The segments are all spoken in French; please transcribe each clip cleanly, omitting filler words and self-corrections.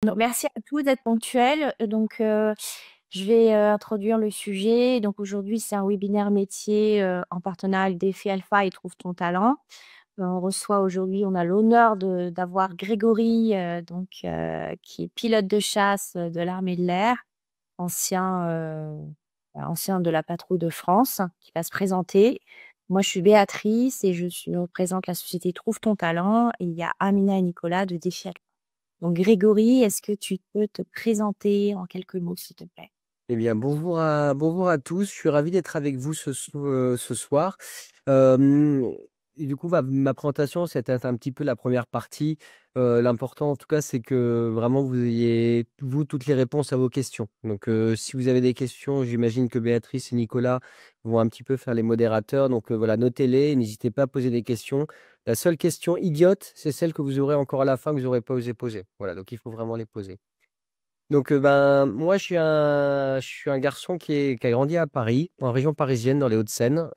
Donc merci à tous d'être ponctuels. Je vais, introduire le sujet. Donc aujourd'hui, c'est un webinaire métier, en partenariat avec Défi Alpha et Trouve ton talent. On reçoit aujourd'hui, on a l'honneur d'avoir Grégory, qui est pilote de chasse, de l'armée de l'air, ancien, ancien de la patrouille de France, qui va se présenter. Moi, je suis Béatrice et je représente la société Trouve ton talent, et il y a Amina et Nicolas de Défi Alpha. Donc Grégory, est-ce que tu peux te présenter en quelques mots, s'il te plaît? Eh bien, bonjour à tous. Je suis ravi d'être avec vous ce soir. Euh, et du coup, ma présentation, c'était un petit peu la première partie. L'important, en tout cas, c'est que vraiment vous ayez, vous, toutes les réponses à vos questions. Donc, si vous avez des questions, j'imagine que Béatrice et Nicolas vont un petit peu faire les modérateurs. Donc, voilà, notez-les. N'hésitez pas à poser des questions. La seule question idiote, c'est celle que vous aurez encore à la fin, que vous n'aurez pas osé poser. Voilà, donc il faut vraiment les poser. Donc, moi, je suis un garçon qui a grandi à Paris, en région parisienne, dans les Hauts-de-Seine.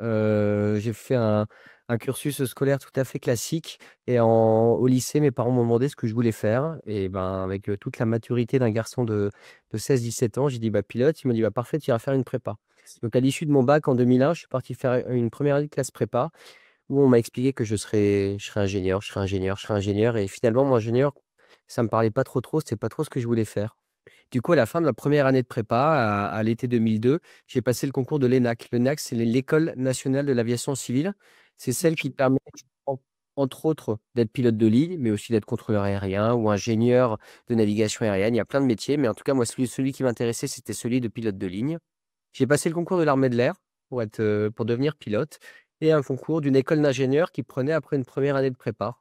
J'ai fait un cursus scolaire tout à fait classique. Au lycée, mes parents m'ont demandé ce que je voulais faire. Et ben, avec toute la maturité d'un garçon de 16-17 ans, j'ai dit bah, pilote. Il m'a dit bah, parfait, tu iras faire une prépa. Donc, à l'issue de mon bac en 2001, je suis parti faire une première année de classe prépa où on m'a expliqué que je serais ingénieur, je serais ingénieur, je serais ingénieur. Et finalement, mon ingénieur, ça me parlait pas trop, c'était pas trop ce que je voulais faire. Du coup, à la fin de ma première année de prépa, à l'été 2002, j'ai passé le concours de l'ENAC. L'ENAC, c'est l'École nationale de l'aviation civile. C'est celle qui te permet, en- entre autres, d'être pilote de ligne, mais aussi d'être contrôleur aérien ou ingénieur de navigation aérienne. Il y a plein de métiers, mais en tout cas, moi, celui qui m'intéressait, c'était celui de pilote de ligne. J'ai passé le concours de l'armée de l'air pour devenir pilote et un concours d'une école d'ingénieur qui prenait après une première année de prépa.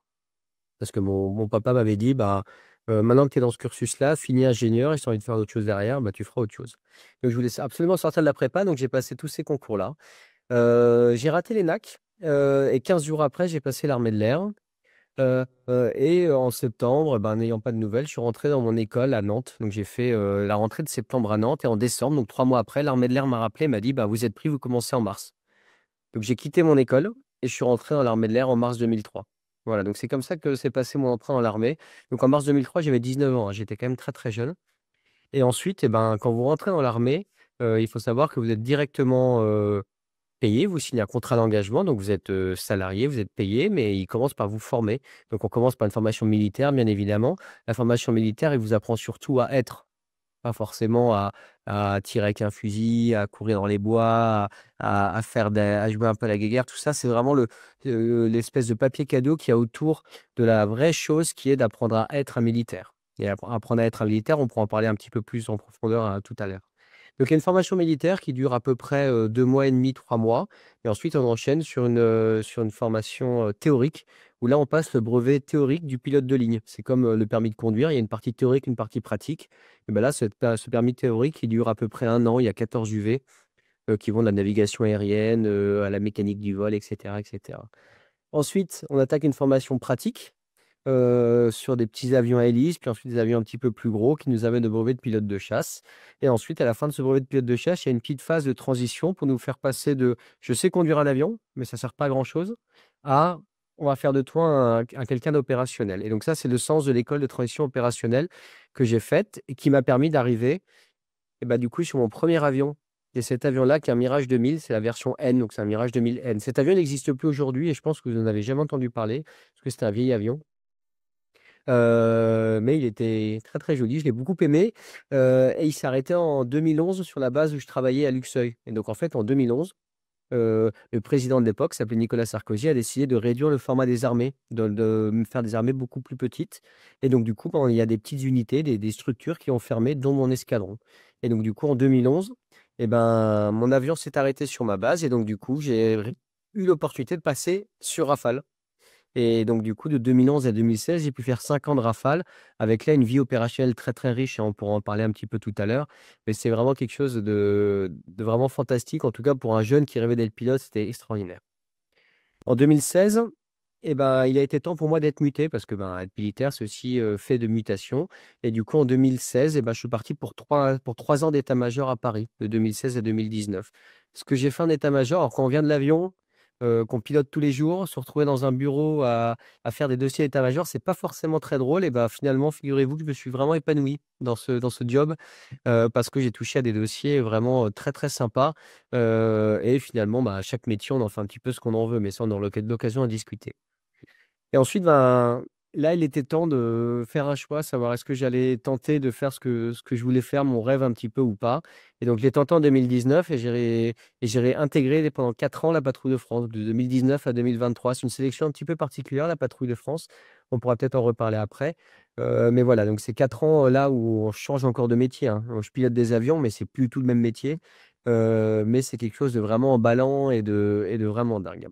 Parce que mon papa m'avait dit, bah, maintenant que tu es dans ce cursus-là, finis ingénieur et si tu as envie de faire autre chose derrière, bah, tu feras autre chose. Donc, je voulais absolument sortir de la prépa, donc j'ai passé tous ces concours-là. J'ai raté l'ENAC et 15 jours après, j'ai passé l'armée de l'air. En septembre, ben, n'ayant pas de nouvelles, je suis rentré dans mon école à Nantes. Donc, j'ai fait la rentrée de septembre à Nantes et en décembre, donc 3 mois après, l'armée de l'air m'a rappelé, m'a dit, bah, vous êtes pris, vous commencez en mars. Donc j'ai quitté mon école et je suis rentré dans l'armée de l'air en mars 2003. Voilà, donc c'est comme ça que s'est passé mon entrée dans l'armée. Donc en mars 2003, j'avais 19 ans, hein, j'étais quand même très très jeune. Et ensuite, eh ben, quand vous rentrez dans l'armée, il faut savoir que vous êtes directement payé, vous signez un contrat d'engagement, donc vous êtes salarié, vous êtes payé, mais il commence par vous former. Donc on commence par une formation militaire, bien évidemment. La formation militaire, il vous apprend surtout à être. Pas forcément à tirer avec un fusil, à courir dans les bois, à jouer un peu à la guéguerre. Tout ça, c'est vraiment l'espèce de papier cadeau qu'il y a autour de la vraie chose qui est d'apprendre à être un militaire. Et apprendre à être un militaire, on pourra en parler un petit peu plus en profondeur tout à l'heure. Donc, il y a une formation militaire qui dure à peu près 2 mois et demi, 3 mois. Et ensuite, on enchaîne sur une formation théorique où là, on passe le brevet théorique du pilote de ligne. C'est comme le permis de conduire. Il y a une partie théorique, une partie pratique. Et ben là, ce permis théorique, il dure à peu près un an. Il y a 14 UV qui vont de la navigation aérienne à la mécanique du vol, etc., etc. Ensuite, on attaque une formation pratique sur des petits avions à hélice, puis ensuite des avions un petit peu plus gros qui nous amènent au brevet de pilote de chasse. Et ensuite, à la fin de ce brevet de pilote de chasse, il y a une petite phase de transition pour nous faire passer de je sais conduire un avion, mais ça ne sert pas à grand-chose, à on va faire de toi un quelqu'un d'opérationnel. Et donc ça, c'est le sens de l'école de transition opérationnelle que j'ai faite et qui m'a permis d'arriver, et bah, du coup, sur mon premier avion. Et cet avion-là, qui est un Mirage 2000, c'est la version N, donc c'est un Mirage 2000 N. Cet avion n'existe plus aujourd'hui et je pense que vous n'en avez jamais entendu parler, parce que c'était un vieil avion. Mais il était très très joli, je l'ai beaucoup aimé. Et il s'est arrêté en 2011 sur la base où je travaillais à Luxeuil. Et donc en fait, en 2011, le président de l'époque, qui s'appelait Nicolas Sarkozy, a décidé de réduire le format des armées, de me faire des armées beaucoup plus petites. Et donc du coup, il y a des petites unités, des structures qui ont fermé, dont mon escadron. Et donc du coup, en 2011, eh ben, mon avion s'est arrêté sur ma base. Et donc du coup, j'ai eu l'opportunité de passer sur Rafale. Et donc, du coup, de 2011 à 2016, j'ai pu faire 5 ans de Rafale, avec là une vie opérationnelle très, très riche, et on pourra en parler un petit peu tout à l'heure. Mais c'est vraiment quelque chose de vraiment fantastique. En tout cas, pour un jeune qui rêvait d'être pilote, c'était extraordinaire. En 2016, eh ben, il a été temps pour moi d'être muté, parce que ben, être militaire, c'est aussi fait de mutation. Et du coup, en 2016, eh ben, je suis parti pour 3 ans d'état-major à Paris, de 2016 à 2019. Ce que j'ai fait en état-major, alors quand on vient de l'avion, qu'on pilote tous les jours, se retrouver dans un bureau à faire des dossiers d'état-major, c'est pas forcément très drôle. Et bah, finalement, figurez-vous que je me suis vraiment épanoui dans ce job, parce que j'ai touché à des dossiers vraiment, très, très sympas, et finalement, bah, à chaque métier, on en fait un petit peu ce qu'on en veut, mais ça, on aura l'occasion à discuter. Et ensuite, ben, là, il était temps de faire un choix, savoir est-ce que j'allais tenter de faire ce que je voulais faire, mon rêve un petit peu ou pas. Et donc, je l'ai tenté en 2019 et j'ai intégré pendant 4 ans la patrouille de France, de 2019 à 2023. C'est une sélection un petit peu particulière, la patrouille de France. On pourra peut-être en reparler après. Mais voilà, donc c'est 4 ans là où on change encore de métier, hein. Je pilote des avions, mais c'est plus du tout le même métier. Mais c'est quelque chose de vraiment emballant et de vraiment dingue.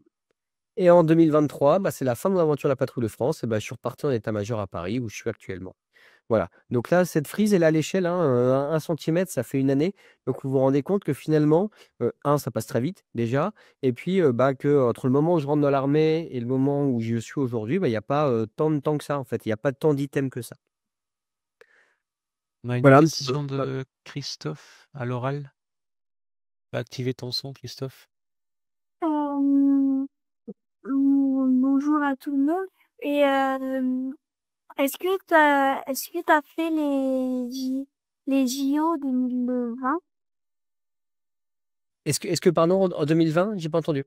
Et en 2023, bah, c'est la fin de mon aventure à la Patrouille de France et bah, je suis reparti en état-major à Paris où je suis actuellement. Voilà. Donc là, cette frise, elle est à l'échelle, hein, 1 centimètre, ça fait une année. Donc vous vous rendez compte que finalement, ça passe très vite déjà et puis, bah, qu'entre le moment où je rentre dans l'armée et le moment où je suis aujourd'hui, bah, il y a pas, tant de temps que ça, en fait. Il y a pas tant d'items que ça. On a une Voilà. question de Christophe à l'oral. Va activer ton son, Christophe. Euh, Bonjour à tout le monde. Et est-ce que t'as fait les JO 2020? Est-ce que pardon, en 2020? J'ai pas entendu.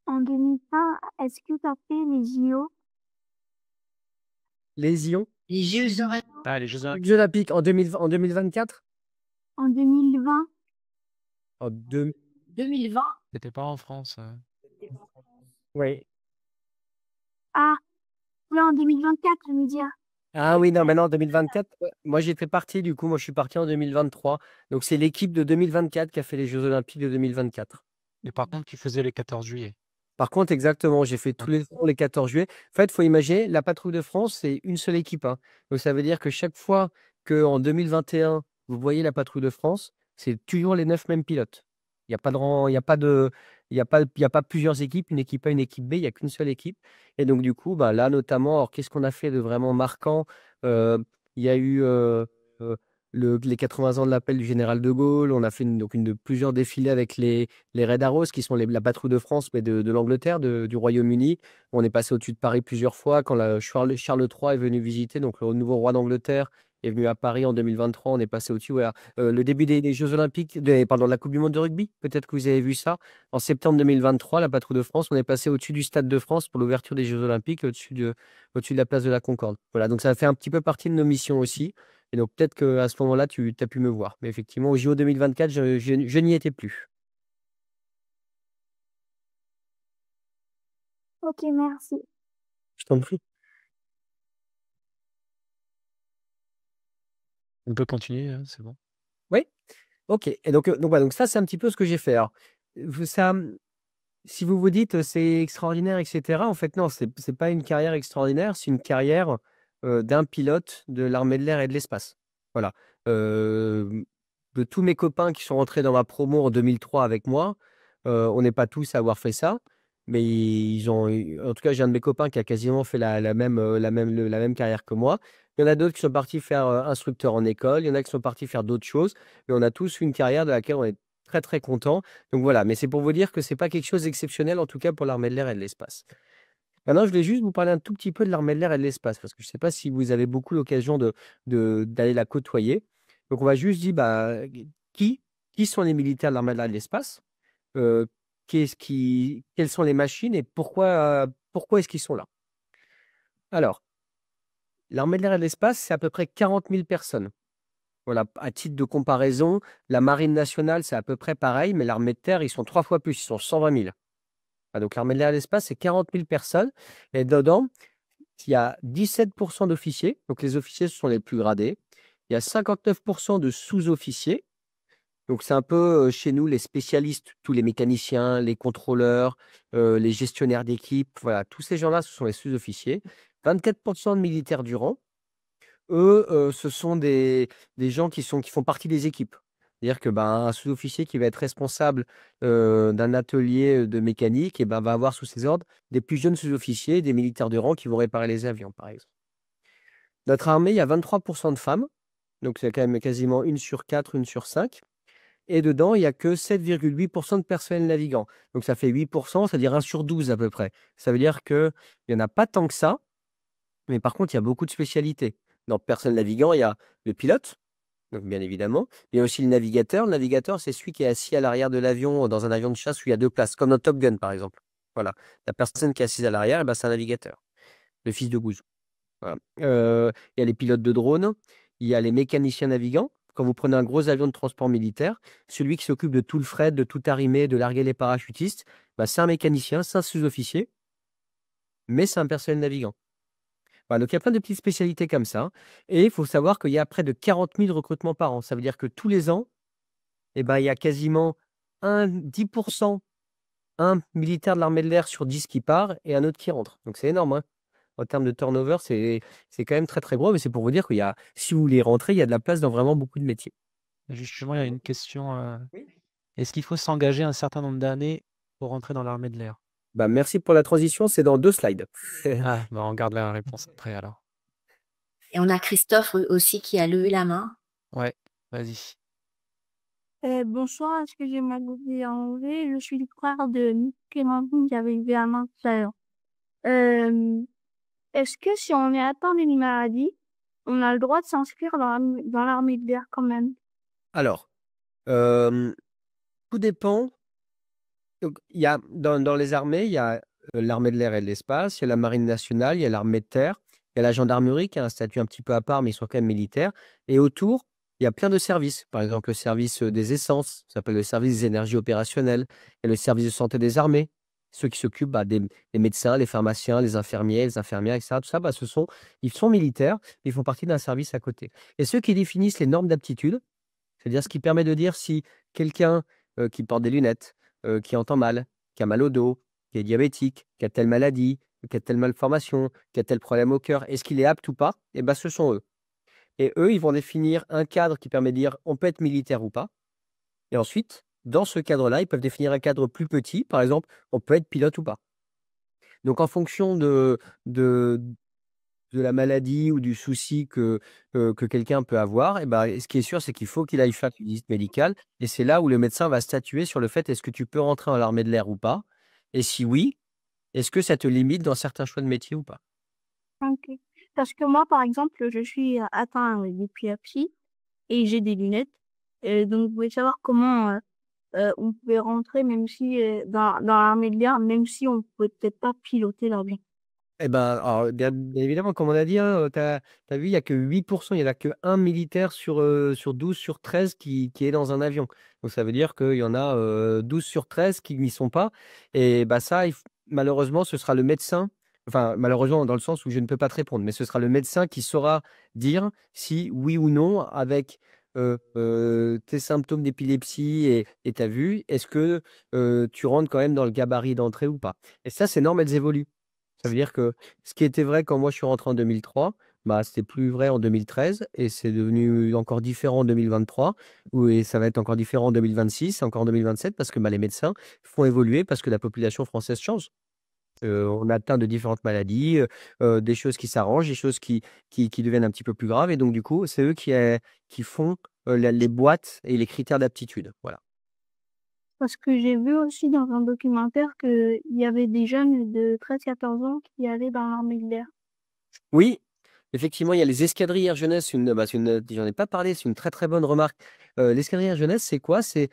En 2020, est-ce que t'as fait les JO Les ions? Ah, les Jeux Olympiques. Jeux olympiques en 2024? en 2020? En deux 2020. C'était pas en France. Oui. Ah, oui, en 2024, je veux dire. Ah oui, non, maintenant en 2024, ouais, moi j'ai fait partie du coup, moi je suis parti en 2023. Donc c'est l'équipe de 2024 qui a fait les Jeux Olympiques de 2024. Et par contre, qui faisait les 14 juillet. Par contre, exactement, j'ai fait tous les ans les 14 juillet. En fait, il faut imaginer, la patrouille de France, c'est une seule équipe, hein. Donc ça veut dire que chaque fois qu'en 2021, vous voyez la patrouille de France, c'est toujours les 9 mêmes pilotes. Il n'y a pas de rang, il n'y a pas de, il y a pas plusieurs équipes, une équipe A, une équipe B, il n'y a qu'une seule équipe. Et donc du coup, bah, là notamment, alors qu'est-ce qu'on a fait de vraiment marquant? Euh, il y a eu euh, les 80 ans de l'appel du général de Gaulle. On a fait donc plusieurs défilés avec les Red Arrows, qui sont la patrouille de France, mais de l'Angleterre, du Royaume-Uni. On est passé au-dessus de Paris plusieurs fois. Quand Charles III est venu visiter, donc le nouveau roi d'Angleterre, est venu à Paris en 2023, on est passé au-dessus. Voilà. Le début des Jeux Olympiques, pardon, de la Coupe du Monde de rugby, peut-être que vous avez vu ça. En septembre 2023, la patrouille de France, on est passé au-dessus du Stade de France pour l'ouverture des Jeux Olympiques, au-dessus de la place de la Concorde. Voilà, donc ça fait un petit peu partie de nos missions aussi. Et donc peut-être qu'à ce moment-là, tu as pu me voir. Mais effectivement, au JO 2024, je n'y étais plus. Ok, merci. Je t'en prie. On peut continuer, hein, c'est bon. Oui? Ok. Et donc, voilà, donc ça, c'est un petit peu ce que j'ai fait. Alors, ça, si vous vous dites c'est extraordinaire, etc., en fait, non, c'est pas une carrière extraordinaire, c'est une carrière d'un pilote de l'armée de l'air et de l'espace. Voilà. Euh, de tous mes copains qui sont rentrés dans ma promo en 2003 avec moi, on n'est pas tous à avoir fait ça, mais en tout cas, j'ai un de mes copains qui a quasiment fait la même carrière que moi. Il y en a d'autres qui sont partis faire instructeur en école, il y en a qui sont partis faire d'autres choses, mais on a tous une carrière de laquelle on est très très content. Donc voilà, mais c'est pour vous dire que c'est pas quelque chose d'exceptionnel, en tout cas pour l'armée de l'air et de l'espace. Maintenant, je voulais juste vous parler un tout petit peu de l'armée de l'air et de l'espace, parce que je ne sais pas si vous avez beaucoup l'occasion d'aller la côtoyer. Donc on va juste dire, bah, qui, qui sont les militaires de l'armée de l'air et de l'espace, euh, quelles sont les machines et pourquoi est-ce qu'ils sont là. Alors, l'armée de l'air et de l'espace, c'est à peu près 40 000 personnes. Voilà, à titre de comparaison, la marine nationale, c'est à peu près pareil, mais l'armée de terre, ils sont 3 fois plus, ils sont 120 000. Ah, donc l'armée de l'air et de l'espace, c'est 40 000 personnes. Et dedans, il y a 17% d'officiers. Donc les officiers, ce sont les plus gradés. Il y a 59% de sous-officiers. Donc c'est un peu chez nous les spécialistes, tous les mécaniciens, les contrôleurs, les gestionnaires d'équipe. Voilà, tous ces gens-là, ce sont les sous-officiers. 24% de militaires du rang. Eux, ce sont des gens qui font partie des équipes. C'est-à-dire que ben, un sous-officier qui va être responsable d'un atelier de mécanique, et ben, va avoir sous ses ordres des plus jeunes sous-officiers, des militaires de rang qui vont réparer les avions, par exemple. Notre armée, il y a 23% de femmes, donc c'est quand même quasiment 1 sur 4, 1 sur 5. et dedans, il n'y a que 7,8% de personnel navigant. Donc ça fait 8%, c'est-à-dire 1 sur 12 à peu près. Ça veut dire qu'il n'y en a pas tant que ça, mais par contre, il y a beaucoup de spécialités. Dans le personnel navigant, il y a le pilote, donc bien évidemment. Il y a aussi le navigateur. Le navigateur, c'est celui qui est assis à l'arrière de l'avion, dans un avion de chasse où il y a 2 places, comme dans Top Gun, par exemple. Voilà. La personne qui est assise à l'arrière, c'est un navigateur, le fils de Goose. Voilà. Il y a les pilotes de drone, il y a les mécaniciens navigants. Quand vous prenez un gros avion de transport militaire, celui qui s'occupe de tout le fret, de tout arrimer, de larguer les parachutistes, c'est un mécanicien, c'est un sous-officier, mais c'est un personnel navigant. Voilà, donc il y a plein de petites spécialités comme ça. Et il faut savoir qu'il y a près de 40 000 recrutements par an. Ça veut dire que tous les ans, il y a quasiment 10%, un militaire de l'armée de l'air sur 10 qui part et un autre qui rentre. Donc c'est énorme, hein. En termes de turnover, c'est quand même très très gros, mais c'est pour vous dire qu'il y a, si vous voulez rentrer, il y a de la place dans vraiment beaucoup de métiers. Justement, il y a une question. Oui. Est-ce qu'il faut s'engager un certain nombre d'années pour rentrer dans l'armée de l'air? Merci pour la transition, c'est dans 2 slides. Ah, on garde la réponse après alors. Et on a Christophe aussi qui a levé la main. Ouais, vas-y. Bonsoir, est-ce que j'ai ma copie en anglais? Je suis le frère de Clémentine qui avait levé la main tout à l'heure. Est-ce que si on est atteint d'une maladie, on a le droit de s'inscrire dans l'armée de l'air quand même? Alors, tout dépend. Donc, il y a, dans les armées, il y a l'armée de l'air et de l'espace, il y a la marine nationale, il y a l'armée de terre, il y a la gendarmerie qui a un statut un petit peu à part, mais ils sont quand même militaires. Et autour, il y a plein de services. Par exemple, le service des essences, ça s'appelle le service des énergies opérationnelles. Il y a le service de santé des armées, ceux qui s'occupent des médecins, les pharmaciens, les infirmiers, les infirmières, etc. Tout ça, ils sont militaires, ils font partie d'un service à côté. Et ceux qui définissent les normes d'aptitude, c'est-à-dire ce qui permet de dire si quelqu'un qui porte des lunettes, qui entend mal, qui a mal au dos, qui est diabétique, qui a telle maladie, qui a telle malformation, qui a tel problème au cœur, est-ce qu'il est apte ou pas? Ce sont eux. Et eux, ils vont définir un cadre qui permet de dire on peut être militaire ou pas. Et ensuite, dans ce cadre-là, ils peuvent définir un cadre plus petit. Par exemple, on peut être pilote ou pas. Donc, en fonction de la maladie ou du souci que quelqu'un peut avoir, ce qui est sûr, c'est qu'il faut qu'il aille faire une visite médicale. Et c'est là où le médecin va statuer sur le fait est-ce que tu peux rentrer dans l'armée de l'air ou pas? Et si oui, est-ce que ça te limite dans certains choix de métier ou pas? Ok. Parce que moi, par exemple, je suis atteint d'épilepsie et j'ai des lunettes. Donc, je voulais savoir comment on pouvait rentrer même si dans l'armée de l'air, même si on pouvait peut-être pas piloter l'avion. Alors, bien évidemment, comme on a dit, hein, tu as vu, il n'y a que 8%, il n'y en a que un militaire sur 12 sur 13 qui est dans un avion. Donc ça veut dire qu'il y en a 12 sur 13 qui n'y sont pas. Et ça, malheureusement, ce sera le médecin, enfin malheureusement dans le sens où je ne peux pas te répondre, mais ce sera le médecin qui saura dire si oui ou non, avec tes symptômes d'épilepsie et ta vue, est-ce que tu rentres quand même dans le gabarit d'entrée ou pas. Et ça, ces normes, elles évoluent. Ça veut dire que ce qui était vrai quand moi je suis rentré en 2003, c'était plus vrai en 2013 et c'est devenu encore différent en 2023 et ça va être encore différent en 2026 et encore en 2027 parce que les médecins font évoluer parce que la population française change. On atteint de différentes maladies, des choses qui s'arrangent, des choses qui deviennent un petit peu plus graves et donc du coup, c'est eux qui font les boîtes et les critères d'aptitude. Voilà. Parce que j'ai vu aussi dans un documentaire qu'il y avait des jeunes de 13-14 ans qui allaient dans l'armée de l'air. Oui, effectivement, il y a les escadrilles jeunesse. J'en ai pas parlé, c'est une très très bonne remarque. L'escadrille jeunesse, c'est quoi? C'est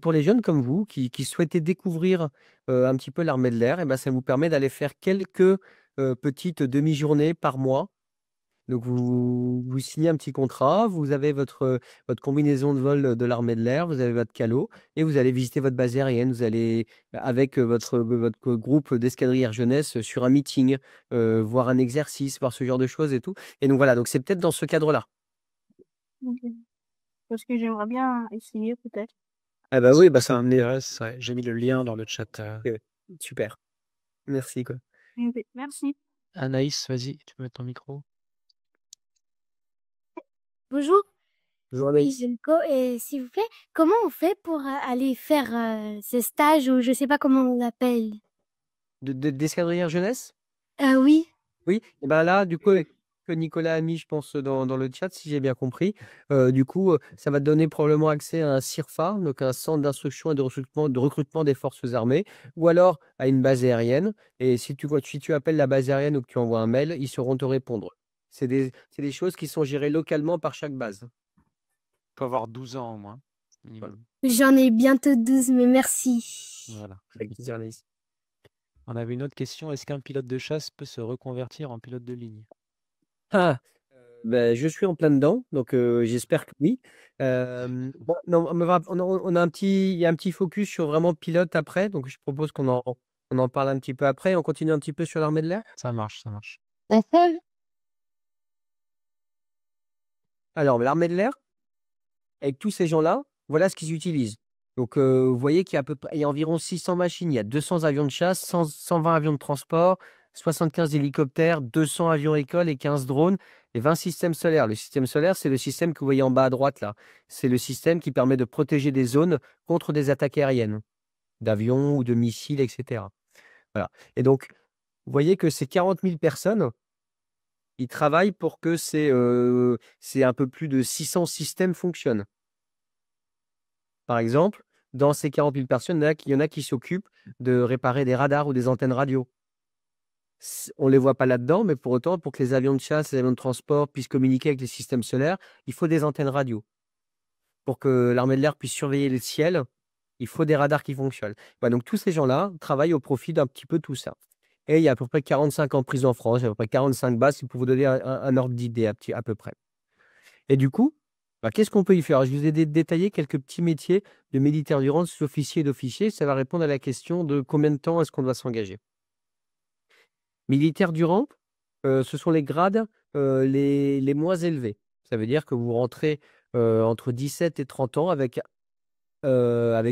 pour les jeunes comme vous qui souhaitaient découvrir un petit peu l'armée de l'air. Ça vous permet d'aller faire quelques petites demi-journées par mois. Donc, vous signez un petit contrat, vous avez votre combinaison de vol de l'armée de l'air, vous avez votre calot et vous allez visiter votre base aérienne. Vous allez, avec votre groupe d'escadrille jeunesse, sur un meeting, voir un exercice, voir ce genre de choses et tout. Et donc, voilà, donc c'est peut-être dans ce cadre-là. Ok. Parce que j'aimerais bien essayer peut-être. Oui, Ça m'intéresse. Ouais. J'ai mis le lien dans le chat. super. Merci, quoi. Ok, merci. Anaïs, vas-y, tu peux mettre ton micro. Bonjour, Bonjour, Anaïs. et s'il vous plaît, comment on fait pour aller faire ce stage ou je sais pas comment on l'appelle? D'escadrille jeunesse? Oui. Oui, et là, du coup, que Nicolas a mis, je pense, dans le chat, si j'ai bien compris. Du coup, ça va te donner probablement accès à un CIRFA, donc un centre d'instruction et de recrutement des forces armées, ou alors à une base aérienne. Et si tu appelles la base aérienne ou que tu envoies un mail, ils sauront te répondre. C'est des choses qui sont gérées localement par chaque base. Faut avoir 12 ans au moins, Voilà. minimum. J'en ai bientôt 12, mais merci. Voilà. Avec plaisir, Anaïs. On avait une autre question. Est-ce qu'un pilote de chasse peut se reconvertir en pilote de ligne? Ah, ben, je suis en plein dedans, donc j'espère que oui. Bon, non, il y a un petit focus sur vraiment pilote après, donc je propose qu'on en parle un petit peu après. On continue un petit peu sur l'armée de l'air. Ça marche, ça marche. Alors, l'armée de l'air, avec tous ces gens-là, voilà ce qu'ils utilisent. Donc, vous voyez il y a environ 600 machines, il y a 200 avions de chasse, 120 avions de transport, 75 hélicoptères, 200 avions écoles et 15 drones et 20 systèmes solaires. Le système solaire, c'est le système que vous voyez en bas à droite là. C'est le système qui permet de protéger des zones contre des attaques aériennes, d'avions ou de missiles, etc. Voilà. Et donc, vous voyez que ces 40 000 personnes, ils travaillent pour que c'est un peu plus de 600 systèmes fonctionnent. Par exemple, dans ces 40 000 personnes, il y en a qui s'occupent de réparer des radars ou des antennes radio. On ne les voit pas là-dedans, mais pour autant, pour que les avions de chasse, les avions de transport puissent communiquer avec les systèmes solaires, il faut des antennes radio. Pour que l'armée de l'air puisse surveiller le ciel, il faut des radars qui fonctionnent. Voilà, donc tous ces gens-là travaillent au profit d'un petit peu tout ça. Et il y a à peu près 45 entreprises en France, il y a à peu près 45 bases, pour vous donner un ordre d'idée à peu près. Et du coup, qu'est-ce qu'on peut y faire? Je vous ai détaillé quelques petits métiers de militaire du rang, sous-officier et d'officier. Ça va répondre à la question de combien de temps est-ce qu'on doit s'engager. Militaire du rang, ce sont les grades les moins élevés. Ça veut dire que vous rentrez entre 17 et 30 ans avec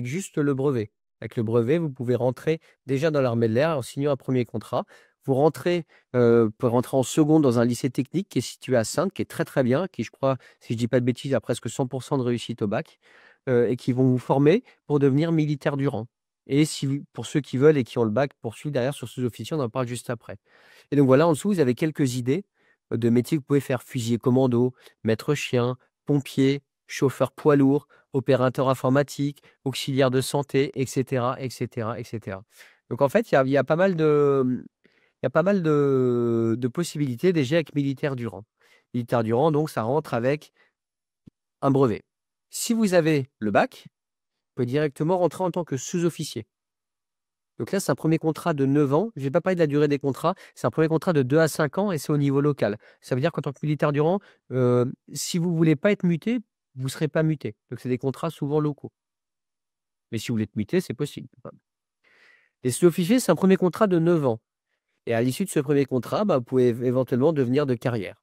juste le brevet. Avec le brevet, vous pouvez rentrer déjà dans l'armée de l'air en signant un premier contrat. Vous pouvez rentrer en seconde dans un lycée technique qui est situé à Saintes, qui est très très bien, qui, je crois, si je ne dis pas de bêtises, a presque 100% de réussite au bac, et qui vont vous former pour devenir militaire du rang. Et pour ceux qui veulent et qui ont le bac, poursuivre derrière sur sous-officier, on en parle juste après. Et donc voilà, en dessous, vous avez quelques idées de métiers que vous pouvez faire: fusilier commando, maître chien, pompier, chauffeur poids lourd, opérateur informatique, auxiliaire de santé, etc., etc., etc. Donc en fait, il y a pas mal de possibilités déjà avec militaire du rang. Militaire du rang, donc ça rentre avec un brevet. Si vous avez le bac, vous pouvez directement rentrer en tant que sous-officier. Donc là, c'est un premier contrat de 9 ans. Je ne vais pas parler de la durée des contrats. C'est un premier contrat de 2 à 5 ans et c'est au niveau local. Ça veut dire qu'en tant que militaire du rang, si vous ne voulez pas être muté, vous ne serez pas muté. Donc c'est des contrats souvent locaux. Mais si vous voulez être muté, c'est possible. Les sous-officiers, c'est un premier contrat de 9 ans. Et à l'issue de ce premier contrat, vous pouvez éventuellement devenir de carrière.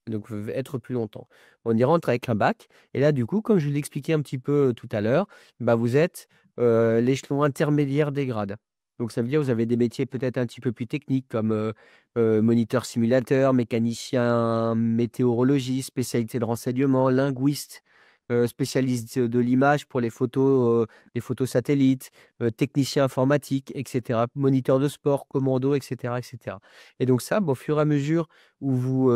Donc, être plus longtemps. On y rentre avec un bac. Et là, du coup, comme je l'ai expliqué un petit peu tout à l'heure, vous êtes l'échelon intermédiaire des grades. Donc, ça veut dire que vous avez des métiers peut-être un petit peu plus techniques comme moniteur simulateur, mécanicien météorologiste, spécialité de renseignement, linguiste, spécialiste de l'image pour les photos satellites, technicien informatique, etc., moniteur de sport, commando, etc., etc. Et donc ça, au fur et à mesure où vous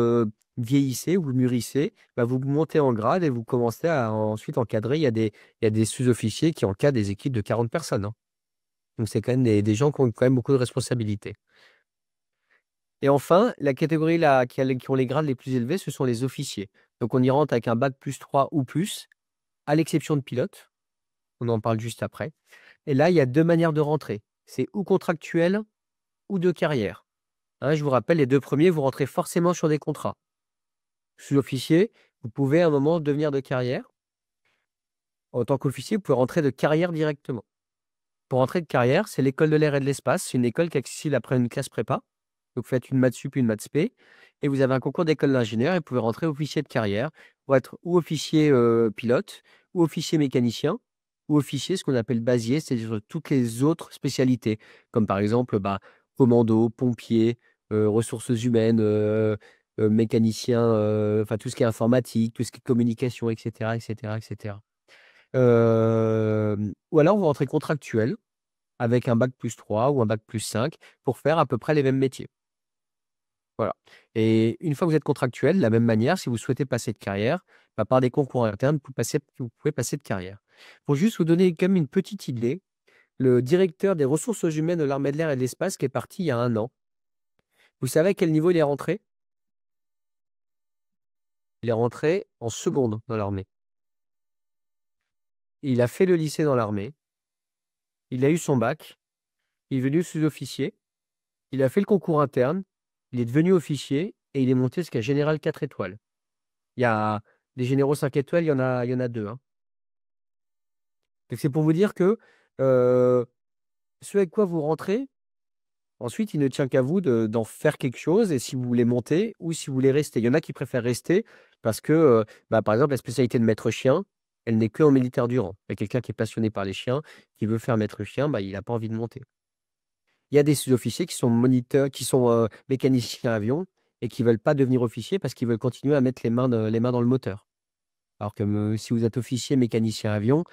vieillissez, vous mûrissez, vous montez en grade et vous commencez à ensuite encadrer. Il y a des sous-officiers qui encadrent des équipes de 40 personnes, hein. Donc c'est quand même des gens qui ont quand même beaucoup de responsabilités. Et enfin, la catégorie qui ont les grades les plus élevés, ce sont les officiers. Donc on y rentre avec un bac +3 ou plus, à l'exception de pilote. On en parle juste après. Et là, il y a 2 manières de rentrer. C'est ou contractuel ou de carrière. Hein, je vous rappelle, les 2 premiers, vous rentrez forcément sur des contrats. Sous-officier, vous pouvez à un moment devenir de carrière. En tant qu'officier, vous pouvez rentrer de carrière directement. Pour rentrer de carrière, c'est l'école de l'air et de l'espace. C'est une école qui est accessible après une classe prépa. Donc, vous faites une maths sup, une maths spé. Et vous avez un concours d'école d'ingénieur et vous pouvez rentrer officier de carrière pour être ou officier pilote, ou officier mécanicien, ou officier, ce qu'on appelle basier, c'est-à-dire toutes les autres spécialités, comme par exemple commando, pompier, ressources humaines, mécanicien, enfin tout ce qui est informatique, tout ce qui est communication, etc., etc., etc. Ou alors vous rentrez contractuel avec un bac +3 ou un bac +5 pour faire à peu près les mêmes métiers. Voilà. Et une fois que vous êtes contractuel, de la même manière, si vous souhaitez passer de carrière, bah, par des concours internes, vous pouvez passer de carrière. Pour juste vous donner quand même une petite idée, le directeur des ressources humaines de l'armée de l'air et de l'espace qui est parti il y a 1 an, vous savez à quel niveau il est rentré? Il est rentré en seconde dans l'armée. Il a fait le lycée dans l'armée, il a eu son bac, il est devenu sous-officier, il a fait le concours interne, il est devenu officier et il est monté jusqu'à général 4 étoiles. Il y a des généraux 5 étoiles, il y en a 2, hein. Donc c'est pour vous dire que ce avec quoi vous rentrez, ensuite, il ne tient qu'à vous d'en faire quelque chose et si vous voulez monter ou si vous voulez rester. Il y en a qui préfèrent rester parce que, bah, par exemple, la spécialité de maître chien, elle n'est que en militaire du rang. Il y a quelqu'un qui est passionné par les chiens, qui veut faire maître chien, bah, il n'a pas envie de monter. Il y a des sous-officiers qui sont moniteurs, qui sont mécaniciens avion et qui ne veulent pas devenir officiers parce qu'ils veulent continuer à mettre les mains dans le moteur. Alors que si vous êtes officier mécanicien avion,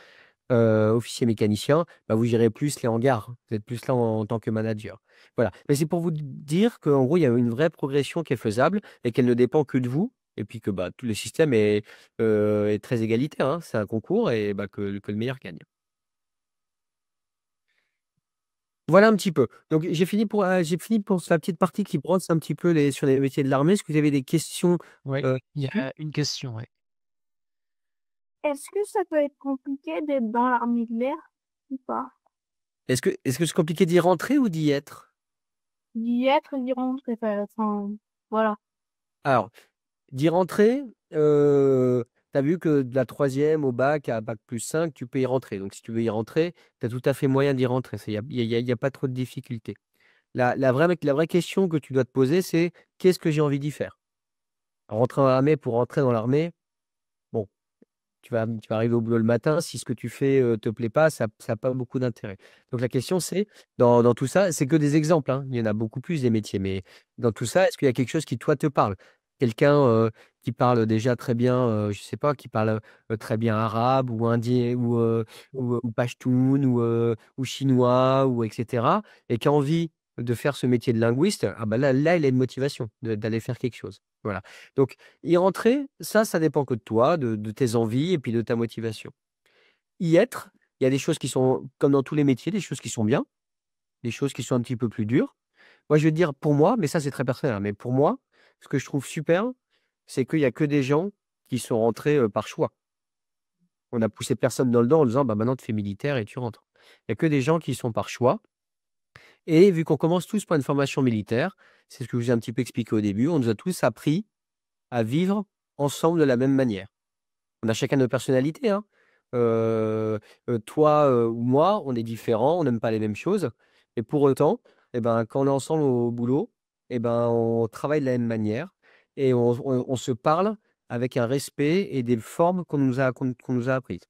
officier mécanicien, bah, vous gérez plus les hangars. Vous êtes plus là en tant que manager. Voilà. Mais c'est pour vous dire qu'en gros, il y a une vraie progression qui est faisable et qu'elle ne dépend que de vous. Et puis que bah, tout le système est très égalitaire, hein. C'est un concours et bah, que le meilleur gagne. Voilà un petit peu. Donc j'ai fini pour la petite partie qui brosse un petit peu sur les métiers de l'armée. Est-ce que vous avez des questions Ouais, il y dessus? a une question, ouais. Est-ce que ça peut être compliqué d'être dans l'armée de l'air ou pas? Est-ce que c'est compliqué d'y rentrer ou d'y être? D'y être, d'y rentrer, enfin, voilà. Alors, d'y rentrer, tu as vu que de la 3e au bac à bac plus 5, tu peux y rentrer. Donc si tu veux y rentrer, tu as tout à fait moyen d'y rentrer. Il y a pas trop de difficultés. La vraie question que tu dois te poser, c'est: «Qu'est-ce que j'ai envie d'y faire?» Rentrer dans l'armée pour rentrer dans l'armée, bon, tu vas arriver au boulot le matin, si ce que tu fais, te plaît pas, ça a pas beaucoup d'intérêt. Donc la question c'est, dans tout ça, c'est que des exemples, hein, il y en a beaucoup plus des métiers, mais dans tout ça, est-ce qu'il y a quelque chose qui toi te parle? Quelqu'un, qui parle déjà très bien, je sais pas, qui parle, très bien arabe ou indien ou pachtoun ou chinois ou et cetera et qui a envie de faire ce métier de linguiste, ah bah là, il a une motivation d'aller faire quelque chose. Voilà. Donc y rentrer, ça dépend que de toi, de tes envies et puis de ta motivation. Y être, il y a des choses qui sont, comme dans tous les métiers, des choses qui sont bien, des choses qui sont un petit peu plus dures. Moi, je vais te dire pour moi, mais ça c'est très personnel, hein, mais pour moi, ce que je trouve super, c'est qu'il y a que des gens qui sont rentrés, par choix. On a poussé personne dans le dos en disant: «Bah, maintenant tu fais militaire et tu rentres». Il y a que des gens qui sont par choix et vu qu'on commence tous par une formation militaire, c'est ce que je vous ai un petit peu expliqué au début, on nous a tous appris à vivre ensemble de la même manière. On a chacun nos personnalités, hein. Toi, ou moi, on est différents, on n'aime pas les mêmes choses et pour autant, et ben, quand on est ensemble au boulot et ben, on travaille de la même manière et on se parle avec un respect et des formes qu'on nous a apprises.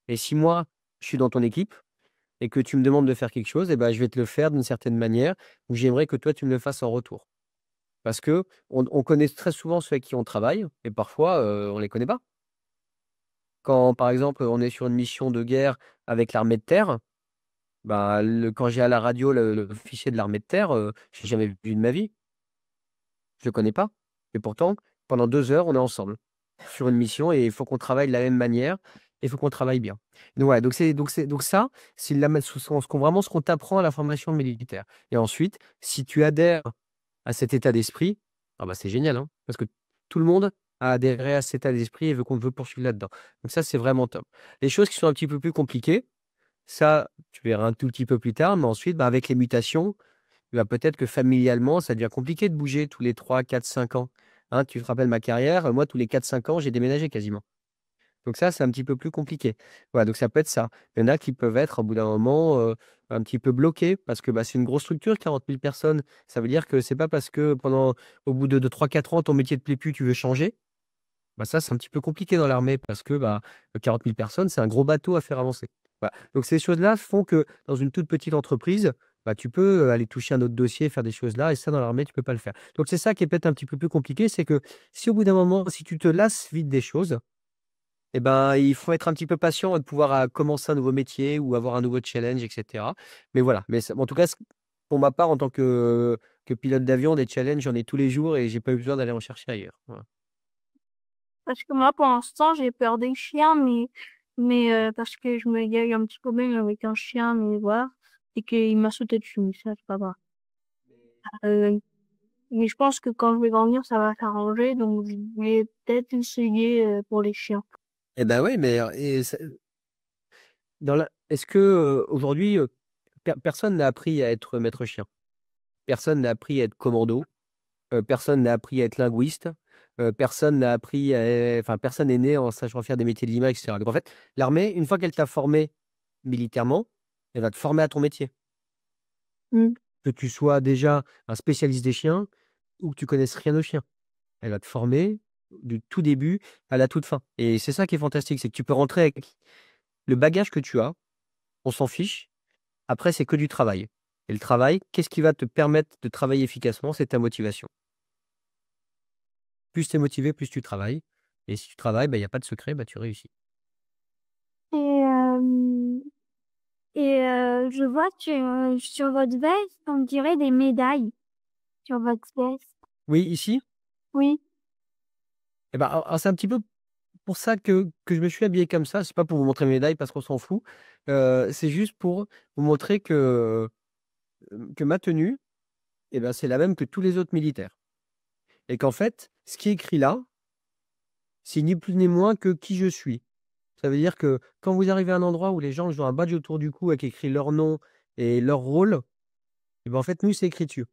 Et si moi, je suis dans ton équipe et que tu me demandes de faire quelque chose et ben, je vais te le faire d'une certaine manière où j'aimerais que toi, tu me le fasses en retour. Parce qu'on connaît très souvent ceux avec qui on travaille et parfois, on les connaît pas. Quand, par exemple, on est sur une mission de guerre avec l'armée de terre, bah, quand j'ai à la radio l'officier de l'armée de terre, j'ai jamais vu de ma vie. Je le connais pas. Et pourtant, pendant 2 heures, on est ensemble sur une mission et il faut qu'on travaille de la même manière et il faut qu'on travaille bien. Donc ouais, donc ça, c'est ce qu'on t'apprend à la formation militaire. Et ensuite, si tu adhères à cet état d'esprit, ah bah, c'est génial, hein, parce que tout le monde a adhéré à cet état d'esprit et veut poursuivre là-dedans. Donc ça, c'est vraiment top. Les choses qui sont un petit peu plus compliquées, ça, tu verras un tout petit peu plus tard, mais ensuite, bah, avec les mutations, bah, peut-être que familialement, ça devient compliqué de bouger tous les 3, 4, 5 ans. Hein, tu te rappelles ma carrière, moi, tous les 4, 5 ans, j'ai déménagé quasiment. Donc ça, c'est un petit peu plus compliqué. Voilà, donc ça peut être ça. Il y en a qui peuvent être, au bout d'un moment, un petit peu bloqués parce que, bah, c'est une grosse structure, 40 000 personnes. Ça veut dire que c'est pas parce que au bout de 3, 4 ans, ton métier te plaît plus, tu veux changer. Bah, ça, c'est un petit peu compliqué dans l'armée parce que, bah, 40 000 personnes, c'est un gros bateau à faire avancer. Voilà. Donc ces choses-là font que dans une toute petite entreprise, bah, tu peux, aller toucher un autre dossier, faire des choses là et ça, dans l'armée, tu peux pas le faire. Donc c'est ça qui est peut-être un petit peu plus compliqué, c'est que si au bout d'un moment, si tu te lasses vite des choses et ben, il faut être un petit peu patient et de pouvoir, commencer un nouveau métier ou avoir un nouveau challenge et cetera. Mais voilà, mais en tout cas, pour ma part, en tant que pilote d'avion, des challenges, j'en ai tous les jours et j'ai pas eu besoin d'aller en chercher ailleurs. Voilà. Parce que moi, pour l'instant, j'ai peur des chiens, mais parce que il y a eu un petit problème avec un chien, mais voilà, et qu'il m'a sauté dessus, mais ça, c'est pas grave. Euh, mais je pense que quand je vais grandir, ça va s'arranger, donc je vais peut-être essayer pour les chiens. Eh ben oui, mais est-ce que aujourd'hui, personne n'a appris à être maître chien? Personne n'a appris à être commando. Personne n'a appris à être linguiste. Personne n'a appris enfin, personne n'est né en sachant faire des métiers de l'image, etc. Donc en fait, l'armée, une fois qu'elle t'a formé militairement, elle va te former à ton métier. Mm. Que tu sois déjà un spécialiste des chiens ou que tu connaisses rien aux chiens. Elle va te former du tout début à la toute fin. Et c'est ça qui est fantastique, c'est que tu peux rentrer avec le bagage que tu as, on s'en fiche. Après, c'est que du travail. Et le travail, qu'est-ce qui va te permettre de travailler efficacement? C'est ta motivation. Plus tu es motivé, plus tu travailles. Et si tu travailles, il n'y a pas de secret, tu réussis. Et, je vois que sur votre veste, on dirait des médailles sur votre veste. Oui, ici, Oui. alors, c'est un petit peu pour ça que je me suis habillé comme ça. C'est pas pour vous montrer mes médailles parce qu'on s'en fout. C'est juste pour vous montrer que ma tenue, c'est la même que tous les autres militaires. Et qu'en fait, ce qui est écrit là, c'est ni plus ni moins que qui je suis. Ça veut dire que quand vous arrivez à un endroit où les gens ont un badge autour du cou avec écrit leur nom et leur rôle, en fait, nous, c'est écrit dessus.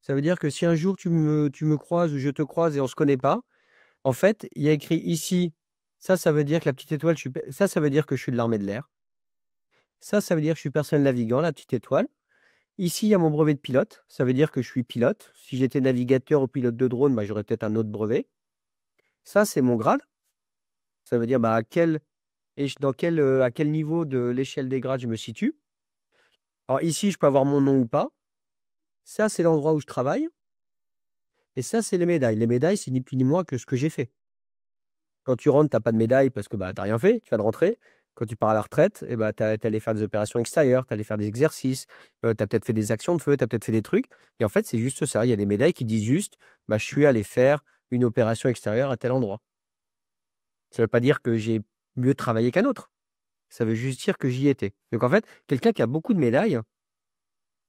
Ça veut dire que si un jour tu me croises ou je te croise et on ne se connaît pas, en fait, il y a écrit ici, ça veut dire que la petite étoile, ça veut dire que je suis de l'armée de l'air. Ça veut dire que je suis personnel navigant, la petite étoile. Ici, il y a mon brevet de pilote. Ça veut dire que je suis pilote. Si j'étais navigateur ou pilote de drone, j'aurais peut-être un autre brevet. Ça, c'est mon grade. Ça veut dire à quel niveau de l'échelle des grades je me situe. Alors ici, je peux avoir mon nom ou pas. Ça, c'est l'endroit où je travaille. Et ça, c'est les médailles. Les médailles, c'est ni plus ni moins que ce que j'ai fait. Quand tu rentres, tu n'as pas de médaille parce que tu n'as rien fait, tu vas de rentrer. Quand tu pars à la retraite, tu es allé faire des opérations extérieures, tu es allé faire des exercices, tu as peut-être fait des actions de feu, tu as peut-être fait des trucs. Et en fait, c'est juste ça. Il y a des médailles qui disent juste je suis allé faire une opération extérieure à tel endroit. Ça ne veut pas dire que j'ai mieux travaillé qu'un autre. Ça veut juste dire que j'y étais. Donc en fait, quelqu'un qui a beaucoup de médailles,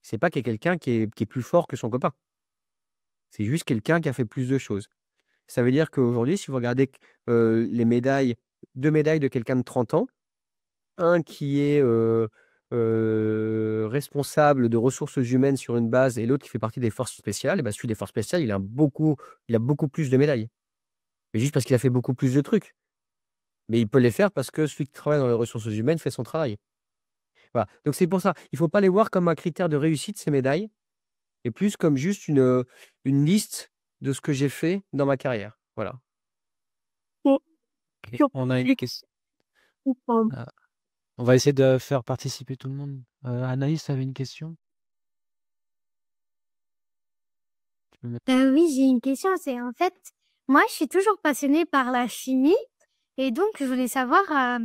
c'est pas qu'il y a quelqu'un qui est plus fort que son copain. C'est juste quelqu'un qui a fait plus de choses. Ça veut dire qu'aujourd'hui, si vous regardez les médailles, 2 médailles de quelqu'un de 30 ans, un qui est responsable de ressources humaines sur une base et l'autre qui fait partie des forces spéciales, celui des forces spéciales, il a beaucoup plus de médailles. Mais juste parce qu'il a fait beaucoup plus de trucs. Mais il peut les faire parce que celui qui travaille dans les ressources humaines fait son travail. Voilà. Donc c'est pour ça, il ne faut pas les voir comme un critère de réussite, ces médailles, et plus comme juste une liste de ce que j'ai fait dans ma carrière. Voilà. Ok, on a une question. On va essayer de faire participer tout le monde. Anaïs, tu avais une question? Oui, j'ai une question. C'est en fait, moi, je suis toujours passionnée par la chimie et donc je voulais savoir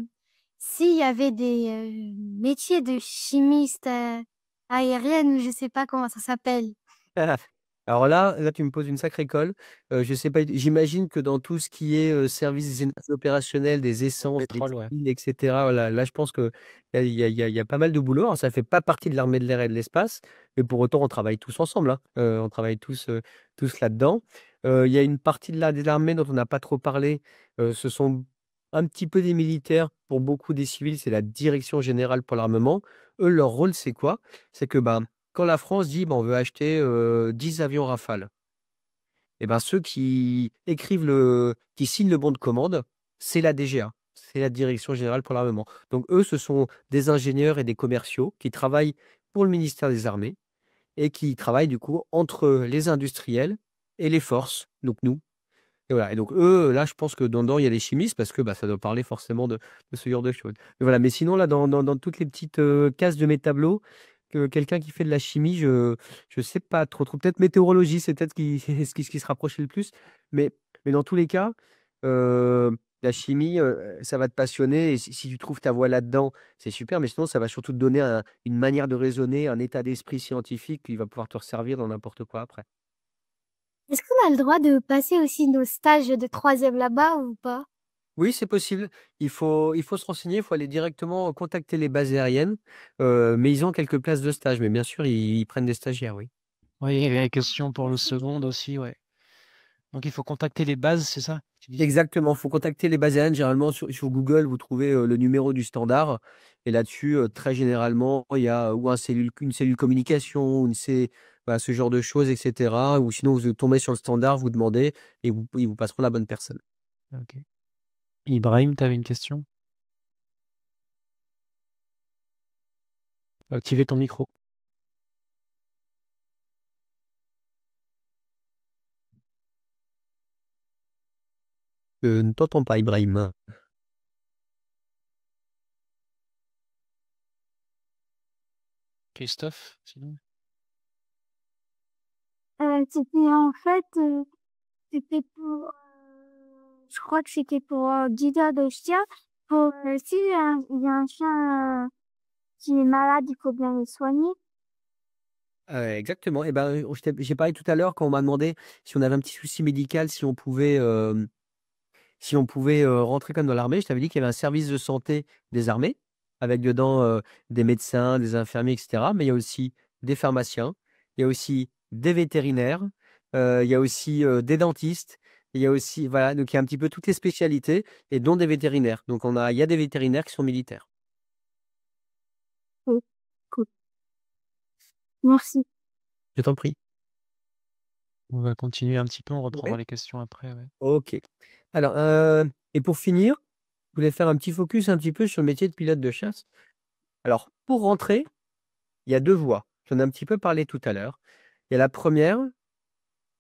s'il y avait des métiers de chimiste aérienne, je sais pas comment ça s'appelle. Alors là, tu me poses une sacrée colle. Je sais pas, j'imagine que dans tout ce qui est service opérationnel, des essences, des Pétrole, ouais. huiles, etc., là, je pense qu'il y a pas mal de boulot. Alors, ça ne fait pas partie de l'armée de l'air et de l'espace, mais pour autant, on travaille tous ensemble. Hein. On travaille tous là-dedans. Il y a une partie de l'armée dont on n'a pas trop parlé. Ce sont un petit peu des militaires. Pour beaucoup des civils, c'est la direction générale pour l'armement. Eux, leur rôle, c'est quoi? C'est que quand la France dit on veut acheter 10 avions Rafale, ceux qui qui signent le bon de commande, c'est la DGA, c'est la Direction Générale pour l'Armement. Donc eux, ce sont des ingénieurs et des commerciaux qui travaillent pour le ministère des Armées et qui travaillent du coup entre les industriels et les forces, donc nous. Et voilà. Et donc eux, là, je pense que dedans, il y a les chimistes parce que ça doit parler forcément de ce genre de choses. Mais voilà. Mais sinon, là, dans toutes les petites cases de mes tableaux, quelqu'un qui fait de la chimie, je sais pas trop. Peut-être météorologie, c'est peut-être ce qui se rapprochait le plus. Mais dans tous les cas, La chimie, ça va te passionner et si tu trouves ta voie là-dedans, c'est super, mais sinon ça va surtout te donner une manière de raisonner, un état d'esprit scientifique qui va pouvoir te resservir dans n'importe quoi après. Est-ce qu'on a le droit de passer aussi nos stages de troisième là-bas ou pas? Oui, c'est possible. Il faut se renseigner, il faut aller directement contacter les bases aériennes, mais ils ont quelques places de stage, mais bien sûr, ils prennent des stagiaires, oui. Oui, il y avait la question pour le second aussi, ouais. Donc il faut contacter les bases, c'est ça? Tu dis? Exactement, il faut contacter les bases aériennes. Généralement, sur Google, vous trouvez le numéro du standard. Et là-dessus, très généralement, il y a ou une cellule communication, voilà, ce genre de choses, etc. Ou sinon, vous tombez sur le standard, vous demandez et ils vous passeront la bonne personne. Ok. Ibrahim, tu avais une question? Activez ton micro. Ne t'entends pas, Ibrahim. Christophe, sinon? C'était en fait, c'était pour, je crois que c'était pour guider de chien. Pour, si il y a un chien qui est malade, il faut bien le soigner. Exactement. Et ben, j'ai parlé tout à l'heure quand on m'a demandé si on avait un petit souci médical, si on pouvait rentrer comme dans l'armée. Je t'avais dit qu'il y avait un service de santé des armées, avec dedans des médecins, des infirmiers, etc. Mais il y a aussi des pharmaciens, il y a aussi des vétérinaires, il y a aussi des dentistes, il y a aussi, voilà, donc il y a un petit peu toutes les spécialités, et dont des vétérinaires. Donc il y a des vétérinaires qui sont militaires. Oui, cool. Merci. Je t'en prie. On va continuer un petit peu, on Ouais. reprendra les questions après, ouais. Ok. Alors, et pour finir, je voulais faire un petit focus un petit peu sur le métier de pilote de chasse. Alors, pour rentrer, il y a deux voies. J'en ai un petit peu parlé tout à l'heure. Il y a la première,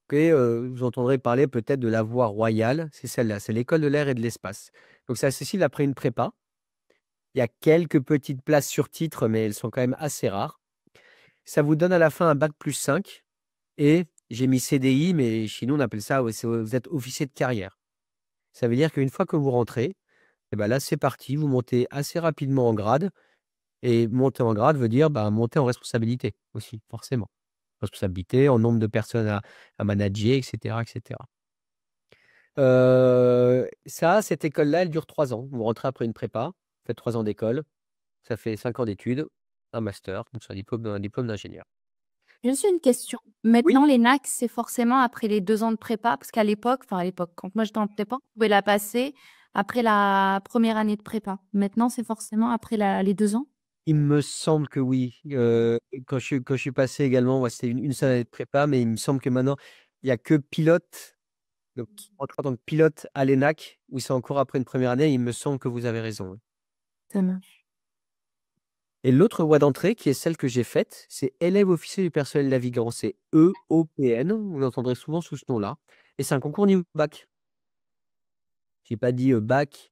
que vous entendrez parler peut-être de la voie royale, c'est celle-là, c'est l'école de l'air et de l'espace. Donc, c'est accessible après une prépa. Il y a quelques petites places sur titre, mais elles sont quand même assez rares. Ça vous donne à la fin un bac plus 5 et j'ai mis CDI, mais chez nous, on appelle ça, vous êtes officier de carrière. Ça veut dire qu'une fois que vous rentrez, et ben là, c'est parti, vous montez assez rapidement en grade. Et monter en grade veut dire monter en responsabilité aussi, forcément. Responsabilité, en nombre de personnes à manager, etc. etc. Cette école-là, elle dure 3 ans. Vous rentrez après une prépa, vous faites 3 ans d'école, ça fait 5 ans d'études, un master, donc c'est un diplôme d'ingénieur. Juste une question. Oui, Maintenant, les NAC, c'est forcément après les 2 ans de prépa, parce qu'à l'époque, quand moi j'étais en prépa, on pouvait la passer après la première année de prépa. Maintenant, c'est forcément après les 2 ans? il me semble que oui. Quand je suis passé également, ouais, c'était une seule année de prépa, mais il me semble que maintenant, il n'y a que pilote. Donc, rentrer en tant que pilote à l'ENAC, où c'est encore après une première année, il me semble que vous avez raison. Oui. Ça marche. Et l'autre voie d'entrée, qui est celle que j'ai faite, c'est élève officier du personnel navigant. C'est EOPN, vous l'entendrez souvent sous ce nom-là. Et c'est un concours niveau bac. J'ai pas dit bac,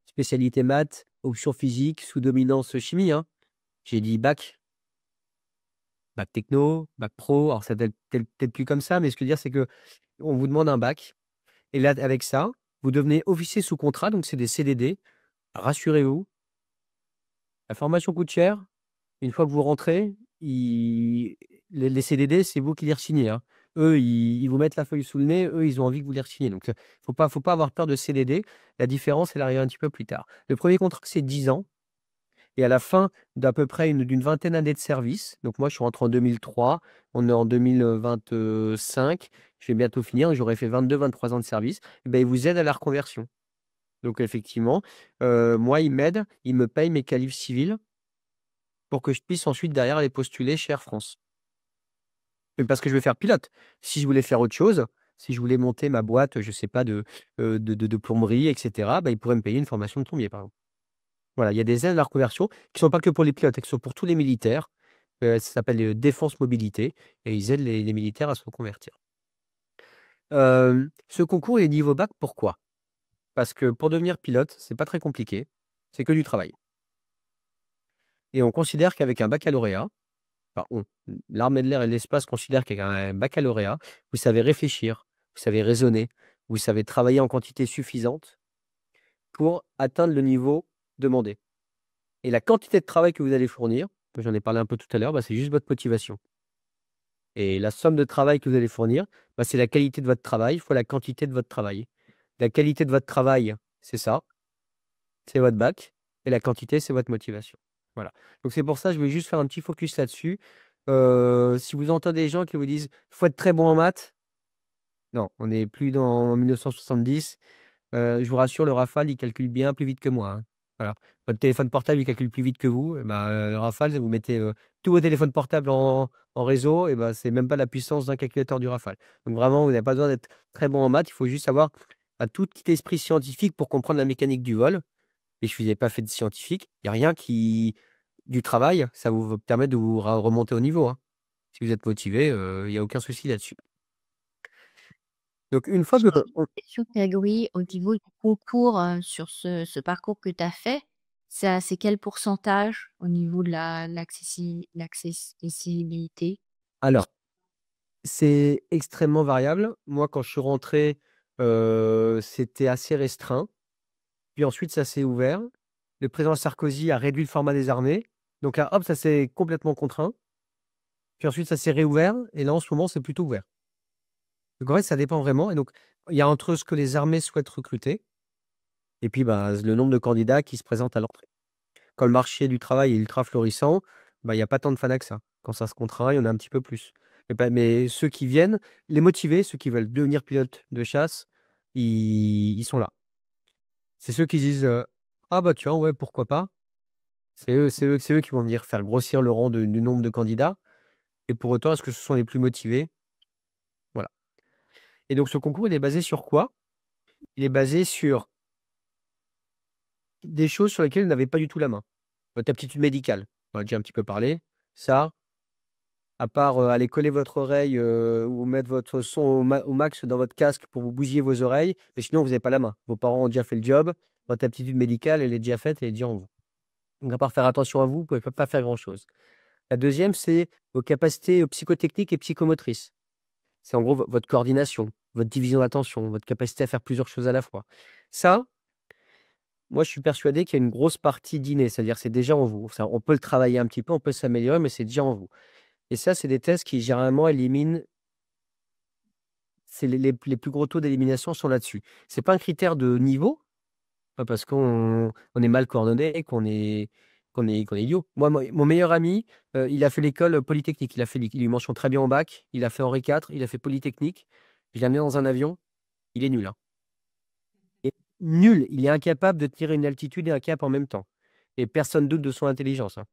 spécialité maths, option physique, sous dominance chimie. Hein. J'ai dit bac. Bac techno, bac pro. Alors, ça peut-être plus comme ça, mais ce que je veux dire, c'est que on vous demande un bac. Et là, avec ça, vous devenez officier sous contrat, donc c'est des CDD. Rassurez-vous, la formation coûte cher. Une fois que vous rentrez, les CDD, c'est vous qui les re-signez. Hein. Eux, ils vous mettent la feuille sous le nez. Eux, ils ont envie que vous les re-signiez. Donc, faut pas avoir peur de CDD. La différence, elle arrive un petit peu plus tard. Le premier contrat, c'est 10 ans. Et à la fin d'à peu près d'une vingtaine d'années de service, donc moi, je suis rentré en 2003, on est en 2025, je vais bientôt finir, j'aurai fait 22-23 ans de service, et ben, ils vous aident à la reconversion. Donc, effectivement, moi, ils m'aident, ils me payent mes qualifs civils pour que je puisse ensuite derrière aller postuler chez Air France. Mais parce que je vais faire pilote. Si je voulais faire autre chose, si je voulais monter ma boîte, je ne sais pas, de plomberie, etc., ils pourraient me payer une formation de plombier, par exemple. Voilà, il y a des aides à la reconversion qui ne sont pas que pour les pilotes, qui sont pour tous les militaires. Ça s'appelle Défense Mobilité et ils aident les militaires à se reconvertir. Ce concours est niveau bac, pourquoi? Parce que pour devenir pilote, c'est pas très compliqué, c'est que du travail. Et on considère qu'avec un baccalauréat, l'armée de l'air et de l'espace considère qu'avec un baccalauréat, vous savez réfléchir, vous savez raisonner, vous savez travailler en quantité suffisante pour atteindre le niveau demandé. Et la quantité de travail que vous allez fournir, j'en ai parlé un peu tout à l'heure, bah, c'est juste votre motivation. Et la somme de travail que vous allez fournir, bah, c'est la qualité de votre travail fois la quantité de votre travail. La qualité de votre travail, c'est ça, c'est votre bac. Et la quantité, c'est votre motivation. Voilà. Donc c'est pour ça, je vais juste faire un petit focus là-dessus. Si vous entendez des gens qui vous disent « faut être très bon en maths », non, on n'est plus dans 1970. Je vous rassure, le Rafale, il calcule bien plus vite que moi, hein. Voilà. Votre téléphone portable, il calcule plus vite que vous. Et ben, le Rafale, vous mettez tous vos téléphones portables en réseau, et ben, c'est même pas la puissance d'un calculateur du Rafale. Donc vraiment, vous n'avez pas besoin d'être très bon en maths. Il faut juste avoir un tout petit esprit scientifique pour comprendre la mécanique du vol. Et je ne vous ai pas fait de scientifique. Il n'y a rien qui. Du travail, ça vous permet de vous remonter au niveau, hein. Si vous êtes motivé, il n'y a aucun souci là-dessus. Donc, une fois que. J'ai une question, Grégory, au niveau du concours sur ce parcours que tu as fait, c'est quel pourcentage au niveau de l'accessibilité? Alors, c'est extrêmement variable. Moi, quand je suis rentré, c'était assez restreint. Puis ensuite, ça s'est ouvert. Le président Sarkozy a réduit le format des armées. Donc là, hop, ça s'est complètement contraint. Puis ensuite, ça s'est réouvert. Et là, en ce moment, c'est plutôt ouvert. Donc en fait, ça dépend vraiment. Et donc, il y a entre ce que les armées souhaitent recruter et puis bah, le nombre de candidats qui se présentent à l'entrée. Quand le marché du travail est ultra florissant, bah, il n'y a pas tant de fans que ça. Quand ça se contraint, il y en a un petit peu plus. Mais ceux qui viennent, les motivés, ceux qui veulent devenir pilote de chasse, ils sont là. C'est ceux qui disent ah bah tiens, ouais, pourquoi pas. C'est eux qui vont venir faire grossir le rang du nombre de candidats. Et pour autant, est-ce que ce sont les plus motivés? Voilà. Et donc, ce concours, il est basé sur quoi? Il est basé sur des choses sur lesquelles vous n'avez pas du tout la main. Votre aptitude médicale, on en a déjà un petit peu parlé. Ça, à part aller coller votre oreille ou mettre votre son au max dans votre casque pour vous bousiller vos oreilles, mais sinon, vous n'avez pas la main. Vos parents ont déjà fait le job. Votre aptitude médicale, elle est déjà faite, elle est déjà en vous. Donc, à part faire attention à vous, vous ne pouvez pas faire grand-chose. La deuxième, c'est vos capacités psychotechniques et psychomotrices. C'est en gros votre coordination, votre division d'attention, votre capacité à faire plusieurs choses à la fois. Ça, moi, je suis persuadé qu'il y a une grosse partie d'inné, c'est-à-dire c'est déjà en vous. Ça, on peut le travailler un petit peu, on peut s'améliorer, mais c'est déjà en vous. Et ça, c'est des tests qui généralement éliminent. C'est les plus gros taux d'élimination sont là-dessus. C'est pas un critère de niveau, pas parce qu'on est mal coordonné, qu'on est idiot. Moi, mon meilleur ami, il a fait l'école polytechnique. Il a eu mention très bien au bac. Il a fait Henri IV, il a fait polytechnique. Je l'ai amené dans un avion. Il est nul, hein. Et nul. Il est incapable de tirer une altitude et un cap en même temps. Et personne doute de son intelligence, hein.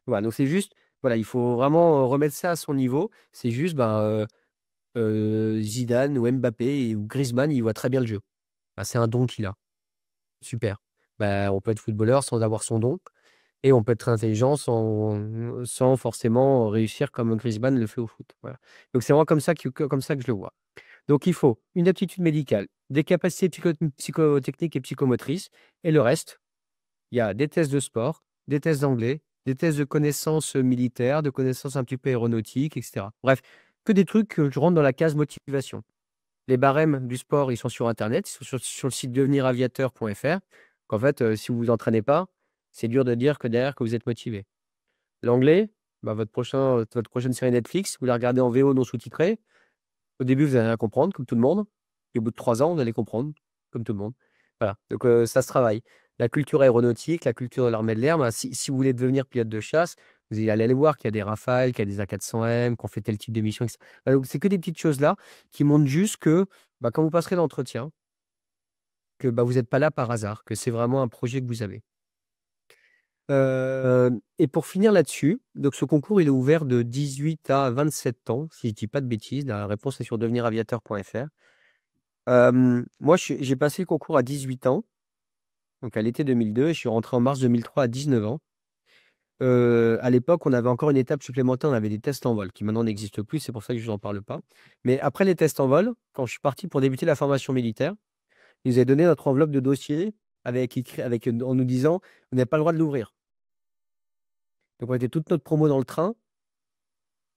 Voilà, donc c'est juste, voilà, il faut vraiment remettre ça à son niveau. C'est juste, Zidane ou Mbappé ou Griezmann, il voit très bien le jeu. Bah, c'est un don qu'il a. Super. Bah, on peut être footballeur sans avoir son don. Et on peut être très intelligent sans forcément réussir comme Griezmann le fait au foot. Voilà. Donc c'est vraiment comme ça que je le vois. Donc il faut une aptitude médicale, des capacités psychotechniques et psychomotrices, et le reste, il y a des tests de sport, des tests d'anglais, des tests de connaissances militaires, de connaissances un petit peu aéronautiques, etc. Bref, que des trucs que je rentre dans la case motivation. Les barèmes du sport, ils sont sur Internet, ils sont sur le site deveniraviateur.fr. En fait, si vous vous entraînez pas, c'est dur de dire que derrière que vous êtes motivé. L'anglais, bah, votre prochaine série Netflix, vous la regardez en VO non sous-titré. Au début, vous allez rien comprendre, comme tout le monde. Et au bout de 3 ans, vous allez comprendre, comme tout le monde. Voilà. Donc, ça se travaille. La culture aéronautique, la culture de l'armée de l'air, bah, si vous voulez devenir pilote de chasse, vous allez aller voir qu'il y a des Rafales, qu'il y a des A400M, qu'on fait tel type de mission, etc. Bah, donc, c'est que des petites choses là qui montrent juste que bah, quand vous passerez l'entretien, que bah, vous n'êtes pas là par hasard, que c'est vraiment un projet que vous avez. Et pour finir là-dessus, donc ce concours, il est ouvert de 18 à 27 ans, si je ne dis pas de bêtises. La réponse est sur deveniraviateur.fr. Moi, j'ai passé le concours à 18 ans, donc à l'été 2002, et je suis rentré en mars 2003 à 19 ans. À l'époque, on avait encore une étape supplémentaire, on avait des tests en vol, qui maintenant n'existent plus, c'est pour ça que je vous en parle pas. Mais après les tests en vol, quand je suis parti pour débuter la formation militaire, ils nous avaient donné notre enveloppe de dossier en nous disant « Vous n'avez pas le droit de l'ouvrir ». Donc, on était toute notre promo dans le train,